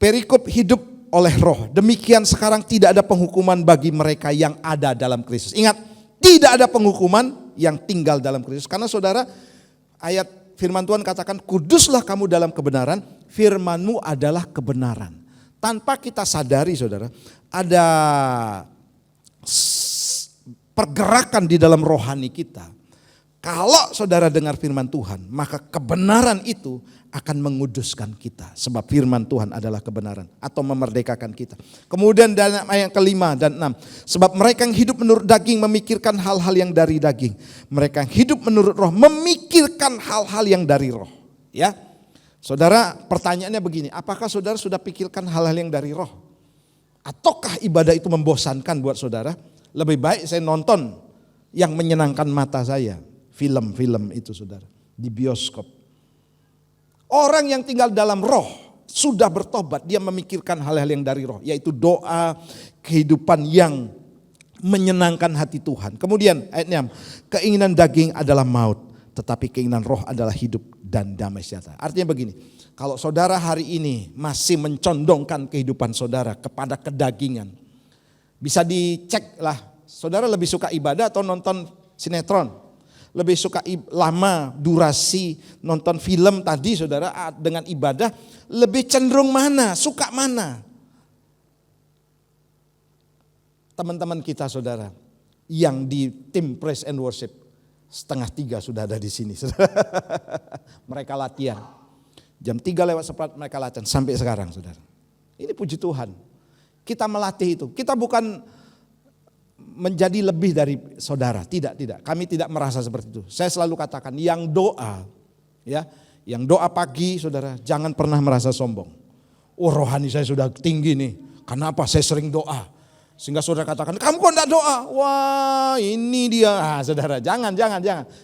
perikop hidup oleh roh. Demikian sekarang tidak ada penghukuman bagi mereka yang ada dalam Kristus. Ingat, tidak ada penghukuman yang tinggal dalam Kristus. Karena saudara, ayat firman Tuhan katakan, kuduslah kamu dalam kebenaran, firmanmu adalah kebenaran. Tanpa kita sadari saudara, ada pergerakan di dalam rohani kita. Kalau saudara dengar firman Tuhan, maka kebenaran itu akan menguduskan kita. Sebab firman Tuhan adalah kebenaran atau memerdekakan kita. Kemudian dalam ayat ke-5 dan 6. Sebab mereka yang hidup menurut daging memikirkan hal-hal yang dari daging. Mereka yang hidup menurut roh memikirkan hal-hal yang dari roh. Ya, saudara, pertanyaannya begini. Apakah saudara sudah pikirkan hal-hal yang dari roh? Ataukah ibadah itu membosankan buat saudara? Lebih baik saya nonton yang menyenangkan mata saya. Film-film itu saudara. Di bioskop. Orang yang tinggal dalam roh sudah bertobat. Dia memikirkan hal-hal yang dari roh. Yaitu doa, kehidupan yang menyenangkan hati Tuhan. Kemudian ayat 6. Keinginan daging adalah maut. Tetapi keinginan roh adalah hidup dan damai sejahtera. Artinya begini. Kalau saudara hari ini masih mencondongkan kehidupan saudara kepada kedagingan. Bisa dicek lah, saudara lebih suka ibadah atau nonton sinetron? Lebih suka lama durasi nonton film tadi saudara dengan ibadah, lebih cenderung mana, suka mana? Teman-teman kita saudara yang di tim praise and worship 2:30 sudah ada di sini. Mereka latihan. Jam 3:04 mereka latihan sampai sekarang saudara. Ini puji Tuhan. Kita melatih itu. Kita bukan menjadi lebih dari saudara. Tidak. Kami tidak merasa seperti itu. Saya selalu katakan yang doa, ya, yang doa pagi saudara, jangan pernah merasa sombong. Oh rohani saya sudah tinggi nih. Kenapa saya sering doa? Sehingga saudara katakan, kamu kok enggak doa? Wah ini dia. Saudara, jangan.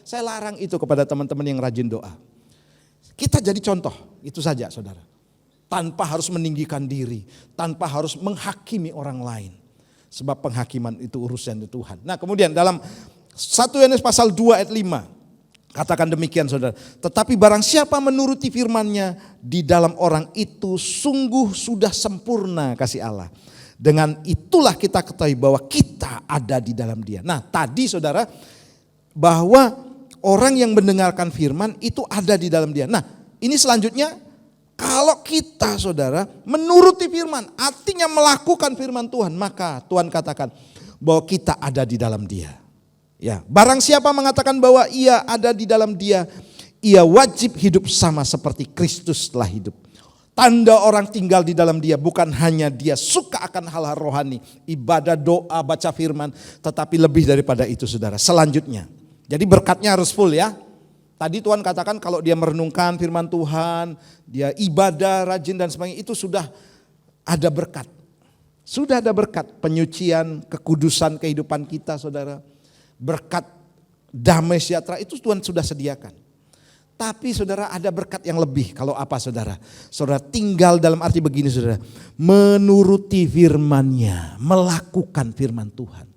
Saya larang itu kepada teman-teman yang rajin doa. Kita jadi contoh, itu saja saudara. Tanpa harus meninggikan diri, tanpa harus menghakimi orang lain. Sebab penghakiman itu urusan Tuhan. Nah kemudian dalam 1 Yohanes pasal 2 ayat 5. Katakan demikian saudara. Tetapi barang siapa menuruti firman-Nya, di dalam orang itu sungguh sudah sempurna kasih Allah. Dengan itulah kita ketahui bahwa kita ada di dalam Dia. Nah tadi saudara, bahwa orang yang mendengarkan firman itu ada di dalam Dia. Nah ini selanjutnya. Kalau kita saudara menuruti firman, artinya melakukan firman Tuhan, maka Tuhan katakan bahwa kita ada di dalam Dia. Ya, barang siapa mengatakan bahwa ia ada di dalam dia, ia wajib hidup sama seperti Kristus telah hidup. Tanda orang tinggal di dalam dia bukan hanya dia suka akan hal-hal rohani, ibadah, doa, baca firman, tetapi lebih daripada itu saudara. Selanjutnya, jadi berkatnya harus full ya. Tadi Tuhan katakan kalau dia merenungkan firman Tuhan, dia ibadah, rajin dan sebagainya, itu sudah ada berkat. Sudah ada berkat penyucian, kekudusan kehidupan kita saudara. Berkat damai sejahtera itu Tuhan sudah sediakan. Tapi saudara ada berkat yang lebih. Kalau apa saudara? Saudara tinggal dalam arti begini saudara. Menuruti firman-Nya, melakukan firman Tuhan.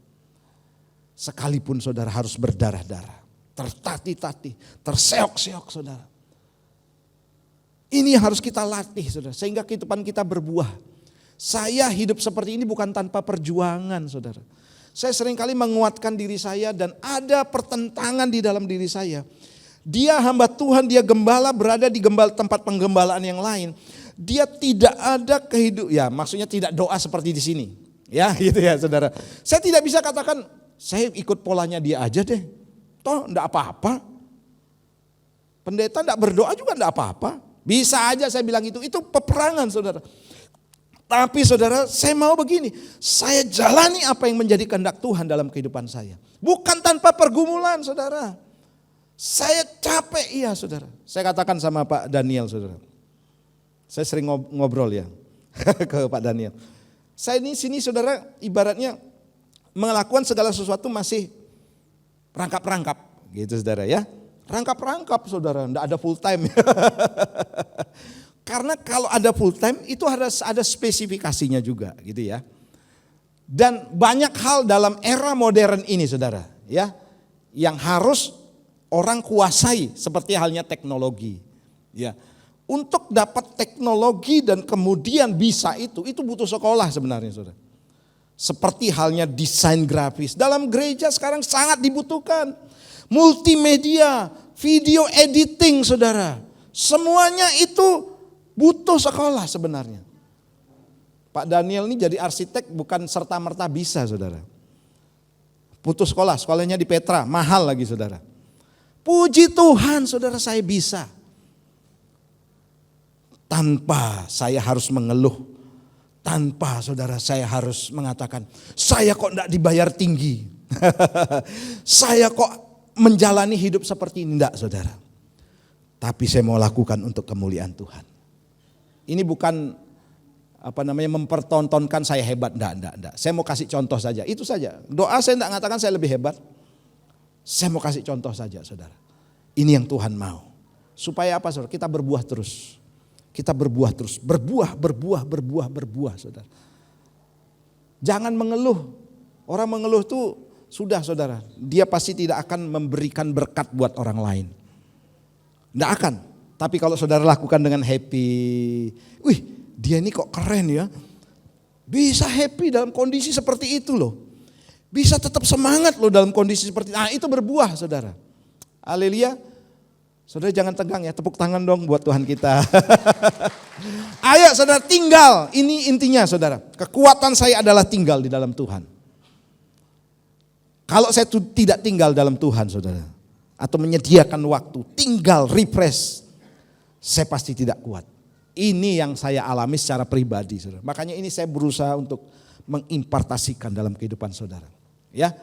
Sekalipun saudara harus berdarah-darah, tertatih-tatih, terseok-seok saudara. Ini yang harus kita latih saudara. Sehingga kehidupan kita berbuah. Saya hidup seperti ini bukan tanpa perjuangan saudara. Saya seringkali menguatkan diri saya dan ada pertentangan di dalam diri saya. Dia hamba Tuhan, dia gembala berada di tempat penggembalaan yang lain. Dia tidak ada kehidupan, ya maksudnya tidak doa seperti di sini. Ya gitu ya saudara. Saya tidak bisa katakan saya ikut polanya dia aja deh. Toh enggak apa-apa. Pendeta enggak berdoa juga enggak apa-apa. Bisa aja saya bilang itu peperangan saudara. Tapi saudara, saya mau begini, saya jalani apa yang menjadi kehendak Tuhan dalam kehidupan saya. Bukan tanpa pergumulan saudara. Saya capek iya saudara. Saya katakan sama Pak Daniel saudara. Saya sering ngobrol ya ke Pak Daniel. Saya ini sini saudara ibaratnya melakukan segala sesuatu masih rangkap-rangkap gitu saudara ya. Rangkap-rangkap saudara, enggak ada full time. Karena kalau ada full time itu harus ada spesifikasinya juga gitu ya. Dan banyak hal dalam era modern ini saudara ya. Yang harus orang kuasai seperti halnya teknologi. Ya. Untuk dapat teknologi dan kemudian bisa itu butuh sekolah sebenarnya saudara. Seperti halnya desain grafis. Dalam gereja sekarang sangat dibutuhkan. Multimedia, video editing saudara. Semuanya itu butuh sekolah sebenarnya. Pak Daniel ini jadi arsitek bukan serta-merta bisa saudara. Butuh sekolah, sekolahnya di Petra, mahal lagi saudara. Puji Tuhan saudara saya bisa. Tanpa saya harus mengeluh. Tanpa saudara saya harus mengatakan, saya kok enggak dibayar tinggi. Saya kok menjalani hidup seperti ini, enggak saudara. Tapi saya mau lakukan untuk kemuliaan Tuhan. Ini bukan mempertontonkan saya hebat, enggak. Saya mau kasih contoh saja, itu saja. Doa saya enggak mengatakan saya lebih hebat. Saya mau kasih contoh saja saudara. Ini yang Tuhan mau. Supaya apa saudara? Kita berbuah terus. Kita berbuah terus. Berbuah saudara. Jangan mengeluh. Orang mengeluh tuh sudah saudara. Dia pasti tidak akan memberikan berkat buat orang lain. Enggak akan. Tapi kalau saudara lakukan dengan happy, wih dia ini kok keren ya. Bisa happy dalam kondisi seperti itu loh. Bisa tetap semangat loh dalam kondisi seperti itu. Nah itu berbuah saudara. Haleluya. Saudara jangan tegang ya, tepuk tangan dong buat Tuhan kita. Ayo saudara tinggal, ini intinya saudara. Kekuatan saya adalah tinggal di dalam Tuhan. Kalau saya tidak tinggal dalam Tuhan saudara. Atau menyediakan waktu, tinggal refresh. Saya pasti tidak kuat. Ini yang saya alami secara pribadi saudara. Makanya ini saya berusaha untuk mengimpartasikan dalam kehidupan saudara. Ya,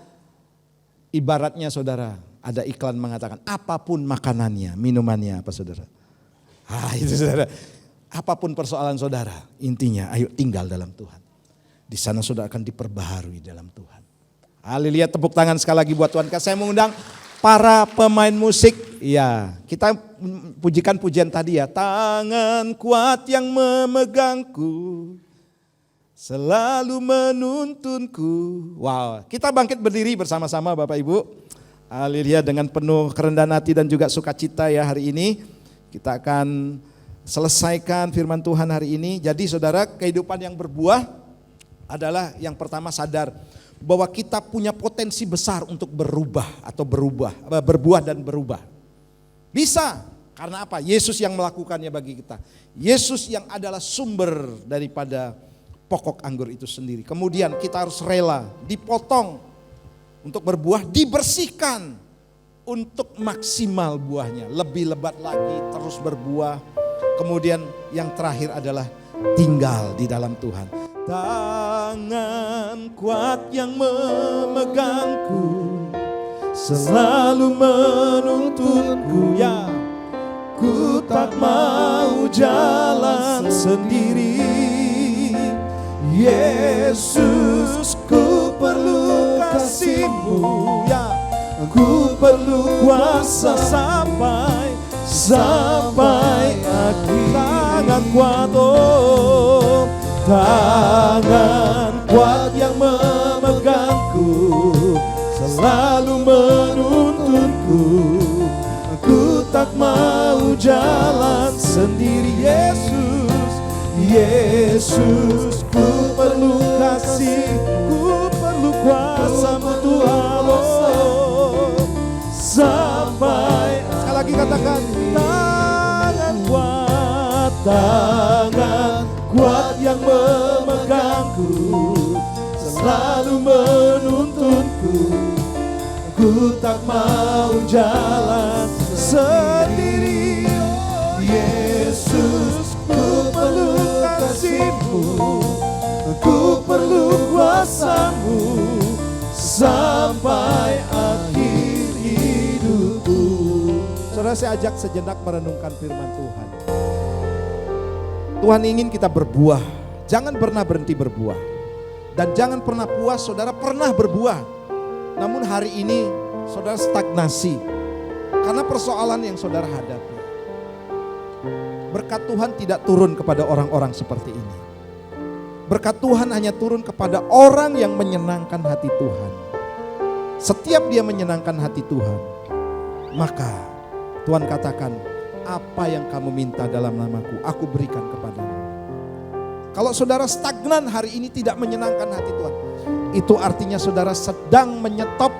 ibaratnya saudara ada iklan mengatakan apapun makanannya, minumannya apa saudara. Itu saudara. Apapun persoalan saudara, intinya ayo tinggal dalam Tuhan. Di sana saudara akan diperbaharui dalam Tuhan. Haleluya, tepuk tangan sekali lagi buat Tuhan. Saya mengundang para pemain musik. Ya, kita pujikan pujian tadi ya. Tangan kuat yang memegangku, selalu menuntunku. Wow, kita bangkit berdiri bersama-sama Bapak Ibu. Haleluya, dengan penuh kerendahan hati dan juga sukacita ya hari ini. Kita akan selesaikan firman Tuhan hari ini. Jadi saudara, kehidupan yang berbuah adalah yang pertama sadar bahwa kita punya potensi besar untuk berubah atau berbuah dan berubah. Bisa, karena apa? Yesus yang melakukannya bagi kita. Yesus yang adalah sumber daripada pokok anggur itu sendiri. Kemudian kita harus rela dipotong untuk berbuah, dibersihkan untuk maksimal buahnya, lebih lebat lagi, terus berbuah. Kemudian yang terakhir adalah tinggal di dalam Tuhan. Tangan kuat yang memegangku, selalu menuntunku, ya. Ku tak mau jalan sendiri. Yesus, ku perlu kasih-Mu, ya. Ku perlu kuasa sampai akhir. Tangan kuat, oh, tangan kuat yang memegangku, selalu menuntunku. Ku tak mau jalan sendiri. Yesus, Yesus, ku perlu kasih, ku perlu kuasa-Mu Tuhan, oh, sampai. Sekali lagi katakan, tangan kuat yang memegangku, selalu menuntunku. Ku tak mau jalan sendiri. Yesus, ku perlu kasih-Mu, ku perlu kuasa-Mu sampai akhir hidupku. Saudara, saya ajak sejenak merenungkan firman Tuhan. Tuhan ingin kita berbuah, jangan pernah berhenti berbuah. Dan jangan pernah puas, saudara pernah berbuah. Namun hari ini saudara stagnasi karena persoalan yang saudara hadapi. Berkat Tuhan tidak turun kepada orang-orang seperti ini. Berkat Tuhan hanya turun kepada orang yang menyenangkan hati Tuhan. Setiap dia menyenangkan hati Tuhan, maka Tuhan katakan, apa yang kamu minta dalam namaku, aku berikan kepadamu. Kalau saudara stagnan hari ini tidak menyenangkan hati Tuhan, itu artinya saudara sedang menyetop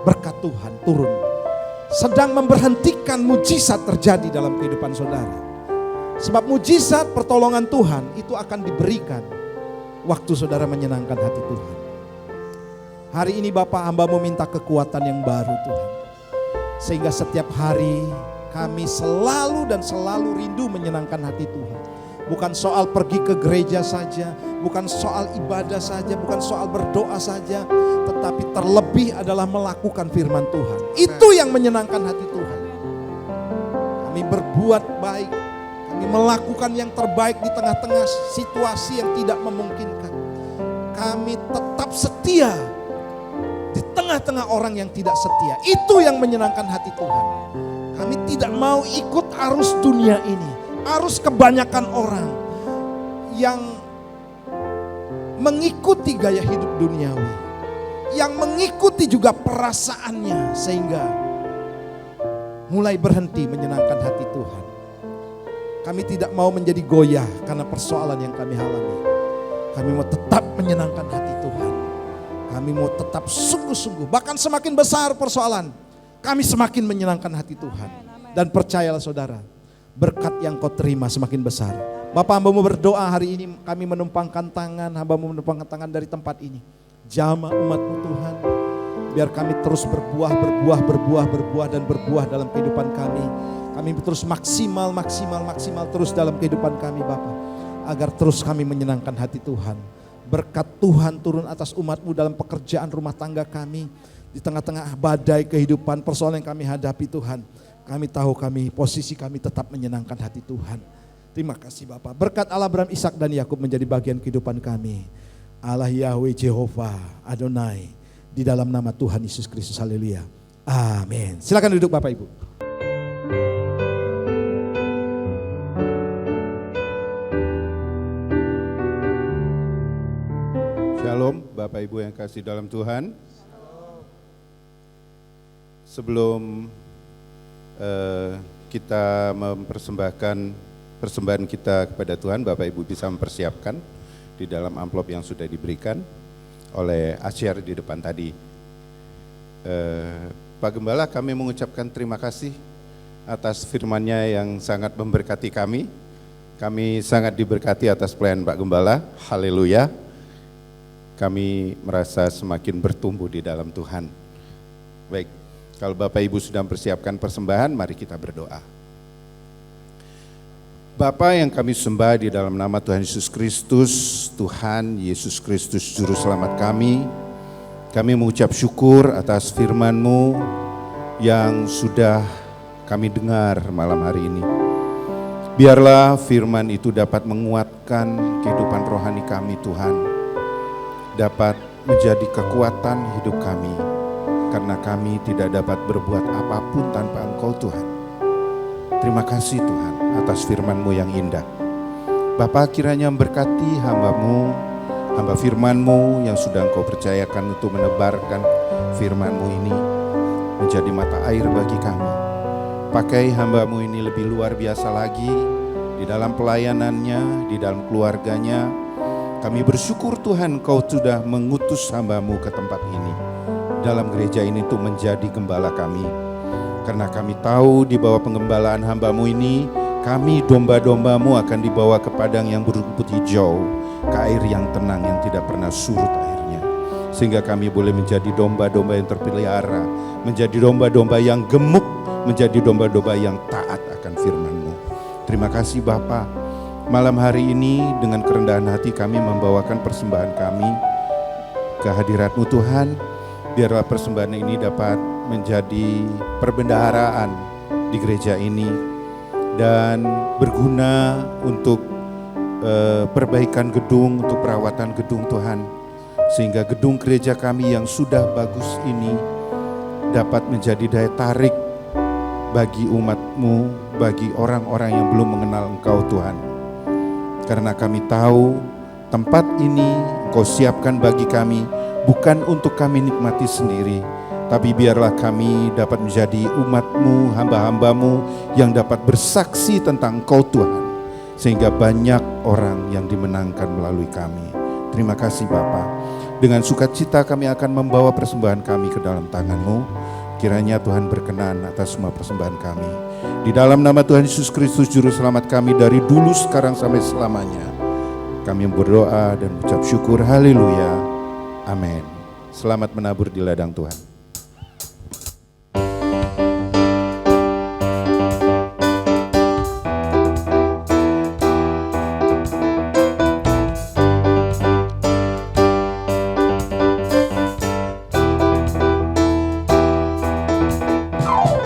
berkat Tuhan turun. Sedang memberhentikan mujizat terjadi dalam kehidupan saudara. Sebab mujizat pertolongan Tuhan itu akan diberikan waktu saudara menyenangkan hati Tuhan. Hari ini Bapak, hamba-Mu minta kekuatan yang baru Tuhan. Sehingga setiap hari kami selalu dan selalu rindu menyenangkan hati Tuhan. Bukan soal pergi ke gereja saja, bukan soal ibadah saja, bukan soal berdoa saja, tetapi terlebih adalah melakukan firman Tuhan. Itu yang menyenangkan hati Tuhan. Kami berbuat baik, kami melakukan yang terbaik di tengah-tengah situasi yang tidak memungkinkan. Kami tetap setia di tengah-tengah orang yang tidak setia. Itu yang menyenangkan hati Tuhan. Kami tidak mau ikut arus dunia ini, arus kebanyakan orang yang mengikuti gaya hidup duniawi, yang mengikuti juga perasaannya sehingga mulai berhenti menyenangkan hati Tuhan. Kami tidak mau menjadi goyah karena persoalan yang kami alami. Kami mau tetap menyenangkan hati Tuhan. Kami mau tetap sungguh-sungguh, bahkan semakin besar persoalan, kami semakin menyenangkan hati Tuhan. Dan percayalah saudara, berkat yang kau terima semakin besar. Bapak, hamba-Mu berdoa hari ini, kami menumpangkan tangan, hamba-Mu menumpangkan tangan dari tempat ini. Jamah umat-Mu Tuhan, biar kami terus berbuah dan berbuah dalam kehidupan kami. Kami terus maksimal terus dalam kehidupan kami Bapak. Agar terus kami menyenangkan hati Tuhan. Berkat Tuhan turun atas umat-Mu dalam pekerjaan rumah tangga kami. Di tengah-tengah badai kehidupan, persoalan yang kami hadapi Tuhan. Kami tahu posisi kami tetap menyenangkan hati Tuhan. Terima kasih Bapak. Berkat Allah Abraham, Ishak dan Yakub menjadi bagian kehidupan kami. Allah Yahweh Jehovah Adonai. Di dalam nama Tuhan Yesus Kristus. Haleluya. Amin. Silakan duduk Bapak Ibu. Shalom Bapak Ibu yang kasih dalam Tuhan. Sebelum kita mempersembahkan persembahan kita kepada Tuhan, Bapak Ibu bisa mempersiapkan di dalam amplop yang sudah diberikan oleh Asyar di depan tadi. Pak Gembala, kami mengucapkan terima kasih atas firman-Nya yang sangat memberkati kami. Kami sangat diberkati atas pelayanan Pak Gembala. Haleluya. kami merasa semakin bertumbuh di dalam Tuhan. Baik, kalau Bapak Ibu sudah mempersiapkan persembahan, mari kita berdoa. Bapa yang kami sembah di dalam nama Tuhan Yesus Kristus, Tuhan Yesus Kristus Juru Selamat kami mengucap syukur atas firman-Mu yang sudah kami dengar malam hari ini. Biarlah firman itu dapat menguatkan kehidupan rohani kami Tuhan, dapat menjadi kekuatan hidup kami, karena kami tidak dapat berbuat apapun tanpa Engkau Tuhan. Terima kasih Tuhan atas firman-Mu yang indah. Bapa, kiranya memberkati hamba-Mu, hamba firman-Mu yang sudah Engkau percayakan untuk menebarkan firman-Mu ini menjadi mata air bagi kami. Pakai hamba-Mu ini lebih luar biasa lagi di dalam pelayanannya, di dalam keluarganya. Kami bersyukur Tuhan Kau sudah mengutus hamba-Mu ke tempat ini, dalam gereja ini untuk menjadi gembala kami. Karena kami tahu di bawah penggembalaan hamba-Mu ini, kami domba-domba-Mu akan dibawa ke padang yang berumput hijau, ke air yang tenang yang tidak pernah surut airnya. Sehingga kami boleh menjadi domba-domba yang terpelihara, menjadi domba-domba yang gemuk, menjadi domba-domba yang taat akan firman-Mu. Terima kasih Bapa. Malam hari ini dengan kerendahan hati kami membawakan persembahan kami ke hadirat-Mu Tuhan. Biarlah persembahan ini dapat menjadi perbendaharaan di gereja ini dan berguna untuk perbaikan gedung, untuk perawatan gedung Tuhan. Sehingga gedung gereja kami yang sudah bagus ini dapat menjadi daya tarik bagi umat-Mu, bagi orang-orang yang belum mengenal Engkau Tuhan. Karena kami tahu tempat ini Engkau siapkan bagi kami bukan untuk kami nikmati sendiri, tapi biarlah kami dapat menjadi umat-Mu, hamba-hamba-Mu yang dapat bersaksi tentang Engkau Tuhan, sehingga banyak orang yang dimenangkan melalui kami. Terima kasih Bapa. Dengan sukacita kami akan membawa persembahan kami ke dalam tangan-Mu. Kiranya Tuhan berkenan atas semua persembahan kami. Di dalam nama Tuhan Yesus Kristus Juru Selamat kami dari dulu, sekarang, sampai selamanya. Kami berdoa dan ucap syukur. Haleluya. Amin. Selamat menabur di ladang Tuhan.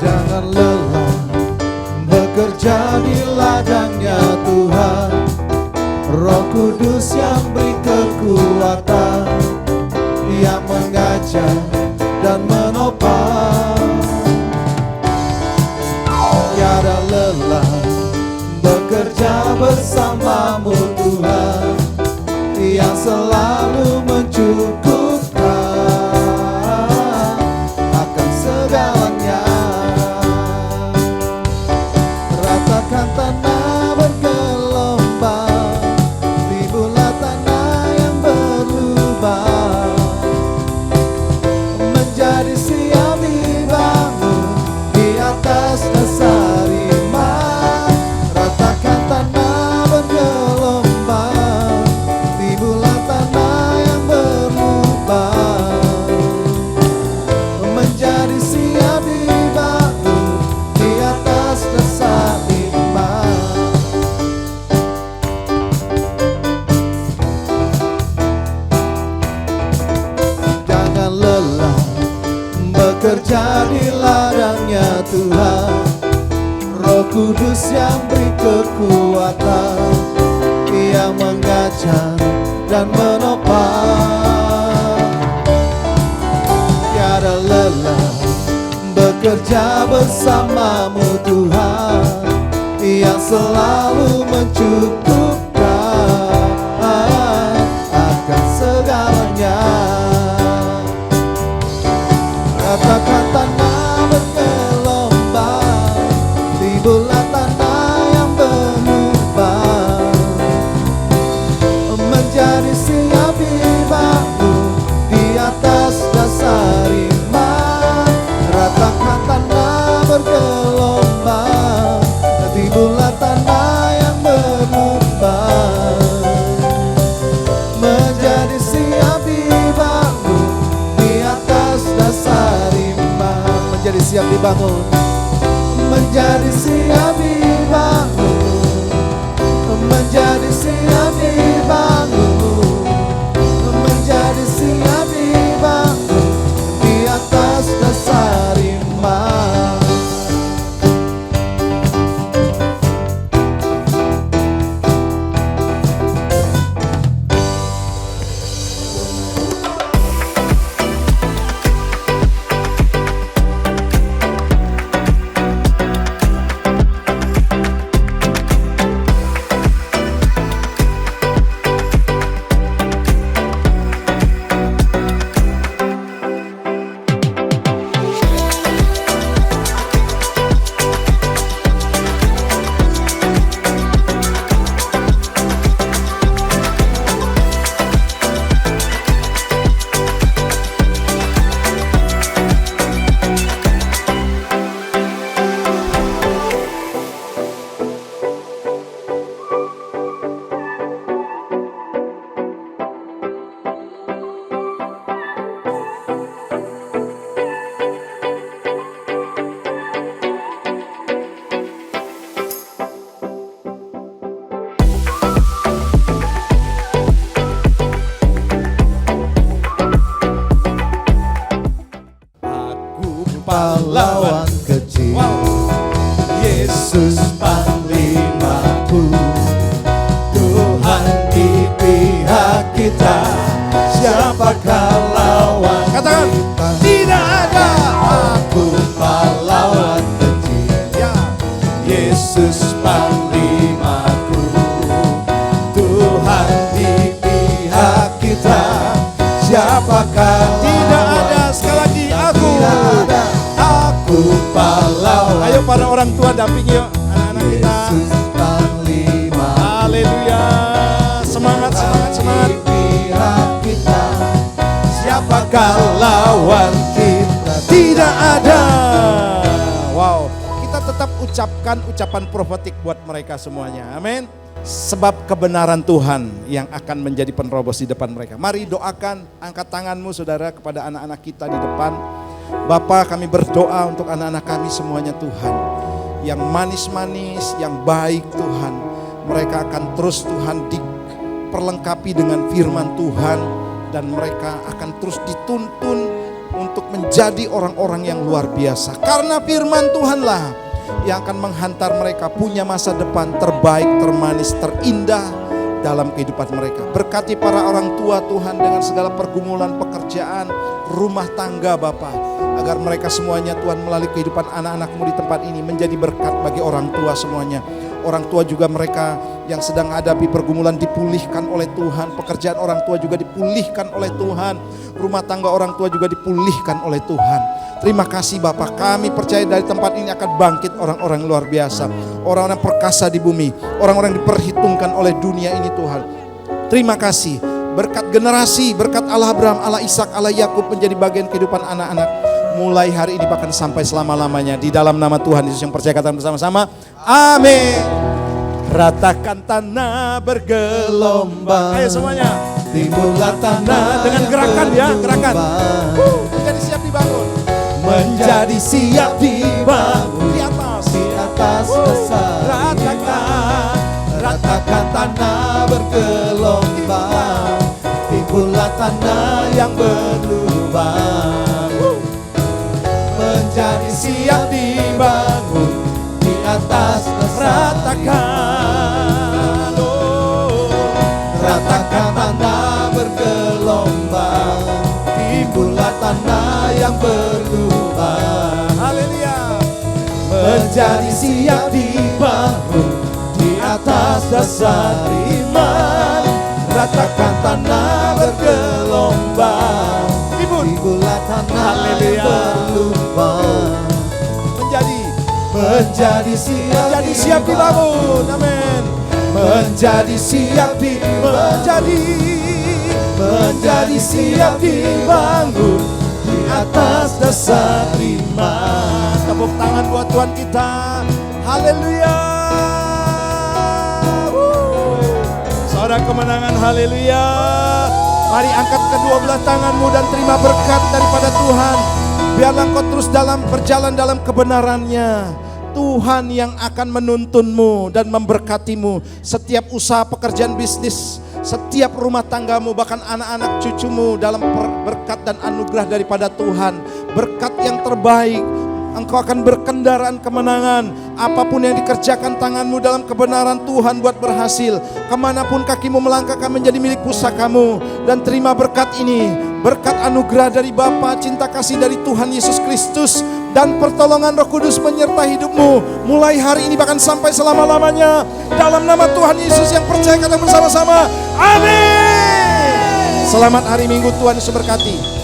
Jangan lelah bekerja di ladangnya Tuhan. Roh Kudus yang beri kekuatan, yang mengajar dan menopang. Tiada lelah bekerja bersamamu Tuhan, yang selalu mencukupkan akan segalanya. Ratakan tanah bergelombang, timbullah tanah yang berlubang, menjadi siap dibangun di atas dasar iman. Ratakan tanah bergelombang, timbullah tanah yang berlubang, menjadi siap dibangun di atas dasar iman. Jangan lelah bekerja di ladangnya Tuhan. Roh Kudus yang beri kekuatan, yang mengajar dan menopang. Tiada lelah bekerja bersamamu Tuhan, yang selalu mencukupkan akan segalanya. Ratakan tanah bergelombang, timbullah tanah yang berlubang, menjadi siap dibangun di atas dasar iman. Ratakan tanah bergelombang, timbullah tanah yang berlubang, menjadi siap dibangun siap dibangun. Menjadi siap dibangun. Menjadi siap dibangun. Menjadi siap dibangun di atas dasar iman. Pahlawan kecil, Yesus panglimaku, Tuhan di pihak kita, siapakah lawan? Katakan, tidak ada. Aku pahlawan kecil, ya. Yesus panglimaku, Tuhan di pihak kita, siapakah Tidak ada, sekali lagi aku. Aku pahlawan. Ayo para orang tua dampingi yuk anak-anak kita. Yesus panglima. Haleluya. Semangat, semangat, semangat. Pihak kita, siapakah lawan kita? Tidak ada. Wow, kita tetap ucapkan ucapan profetik buat mereka semuanya. Amin. Sebab kebenaran Tuhan yang akan menjadi penerobos di depan mereka. Mari doakan, angkat tanganmu saudara kepada anak-anak kita di depan. Bapa, kami berdoa untuk anak-anak kami semuanya Tuhan. Yang manis-manis, yang baik Tuhan. Mereka akan terus Tuhan diperlengkapi dengan firman Tuhan. Dan mereka akan terus dituntun untuk menjadi orang-orang yang luar biasa. Karena firman Tuhanlah yang akan menghantar mereka punya masa depan terbaik, termanis, terindah dalam kehidupan mereka. Berkati para orang tua Tuhan dengan segala pergumulan pekerjaan, rumah tangga Bapa, agar mereka semuanya Tuhan melalui kehidupan anak-anak-Mu di tempat ini menjadi berkat bagi orang tua semuanya. Orang tua juga mereka yang sedang hadapi pergumulan dipulihkan oleh Tuhan. Pekerjaan orang tua juga dipulihkan oleh Tuhan. Rumah tangga orang tua juga dipulihkan oleh Tuhan. Terima kasih Bapak, kami percaya dari tempat ini akan bangkit orang-orang luar biasa. Orang-orang perkasa di bumi, orang-orang diperhitungkan oleh dunia ini Tuhan. Terima kasih, berkat generasi, berkat Allah Abraham, Allah Ishak, Allah Yakub menjadi bagian kehidupan anak-anak. Mulai hari ini bahkan sampai selama-lamanya. Di dalam nama Tuhan Yesus yang percaya katakan bersama-sama, amin. Ratakan tanah bergelombang. Ayo semuanya. Timbullah tanah Dengan gerakan ya, gerakan. Menjadi siap dibangun. Menjadi siap dibangun Di atas. di atas dasar Ratakan. Ratakan tanah bergelombang, timbullah tanah yang berlubang. Menjadi siap dibangun di atas dasar Ratakan. Ratakan tanah bergelombang, timbullah tanah yang berlubang. Haleluya. Menjadi siap dibangun di atas dasar iman. Ratakan tanah bergelombang, timbullah tanah yang berlubang. Menjadi siap dibangun, amin. Menjadi siap menjadi siap dibangun di atas dasar iman. Tepuk tangan buat Tuhan kita. Haleluya. Saudara kemenangan, haleluya. Mari angkat kedua belah tanganmu dan terima berkat daripada Tuhan. Biarlah engkau terus berjalan dalam kebenarannya. Tuhan yang akan menuntunmu dan memberkatimu. Setiap usaha pekerjaan bisnis, setiap rumah tanggamu, bahkan anak-anak cucumu dalam berkat dan anugerah daripada Tuhan. Berkat yang terbaik. Engkau akan berkendaraan kemenangan. Apapun yang dikerjakan tanganmu dalam kebenaran Tuhan buat berhasil. Kemanapun kakimu melangkah akan menjadi milik pusakamu. Dan terima berkat ini, berkat anugerah dari Bapa, cinta kasih dari Tuhan Yesus Kristus, dan pertolongan Roh Kudus menyertai hidupmu mulai hari ini bahkan sampai selama-lamanya. Dalam nama Tuhan Yesus yang percaya, kata bersama-sama, amin. Selamat hari Minggu, Tuhan Yesus berkati.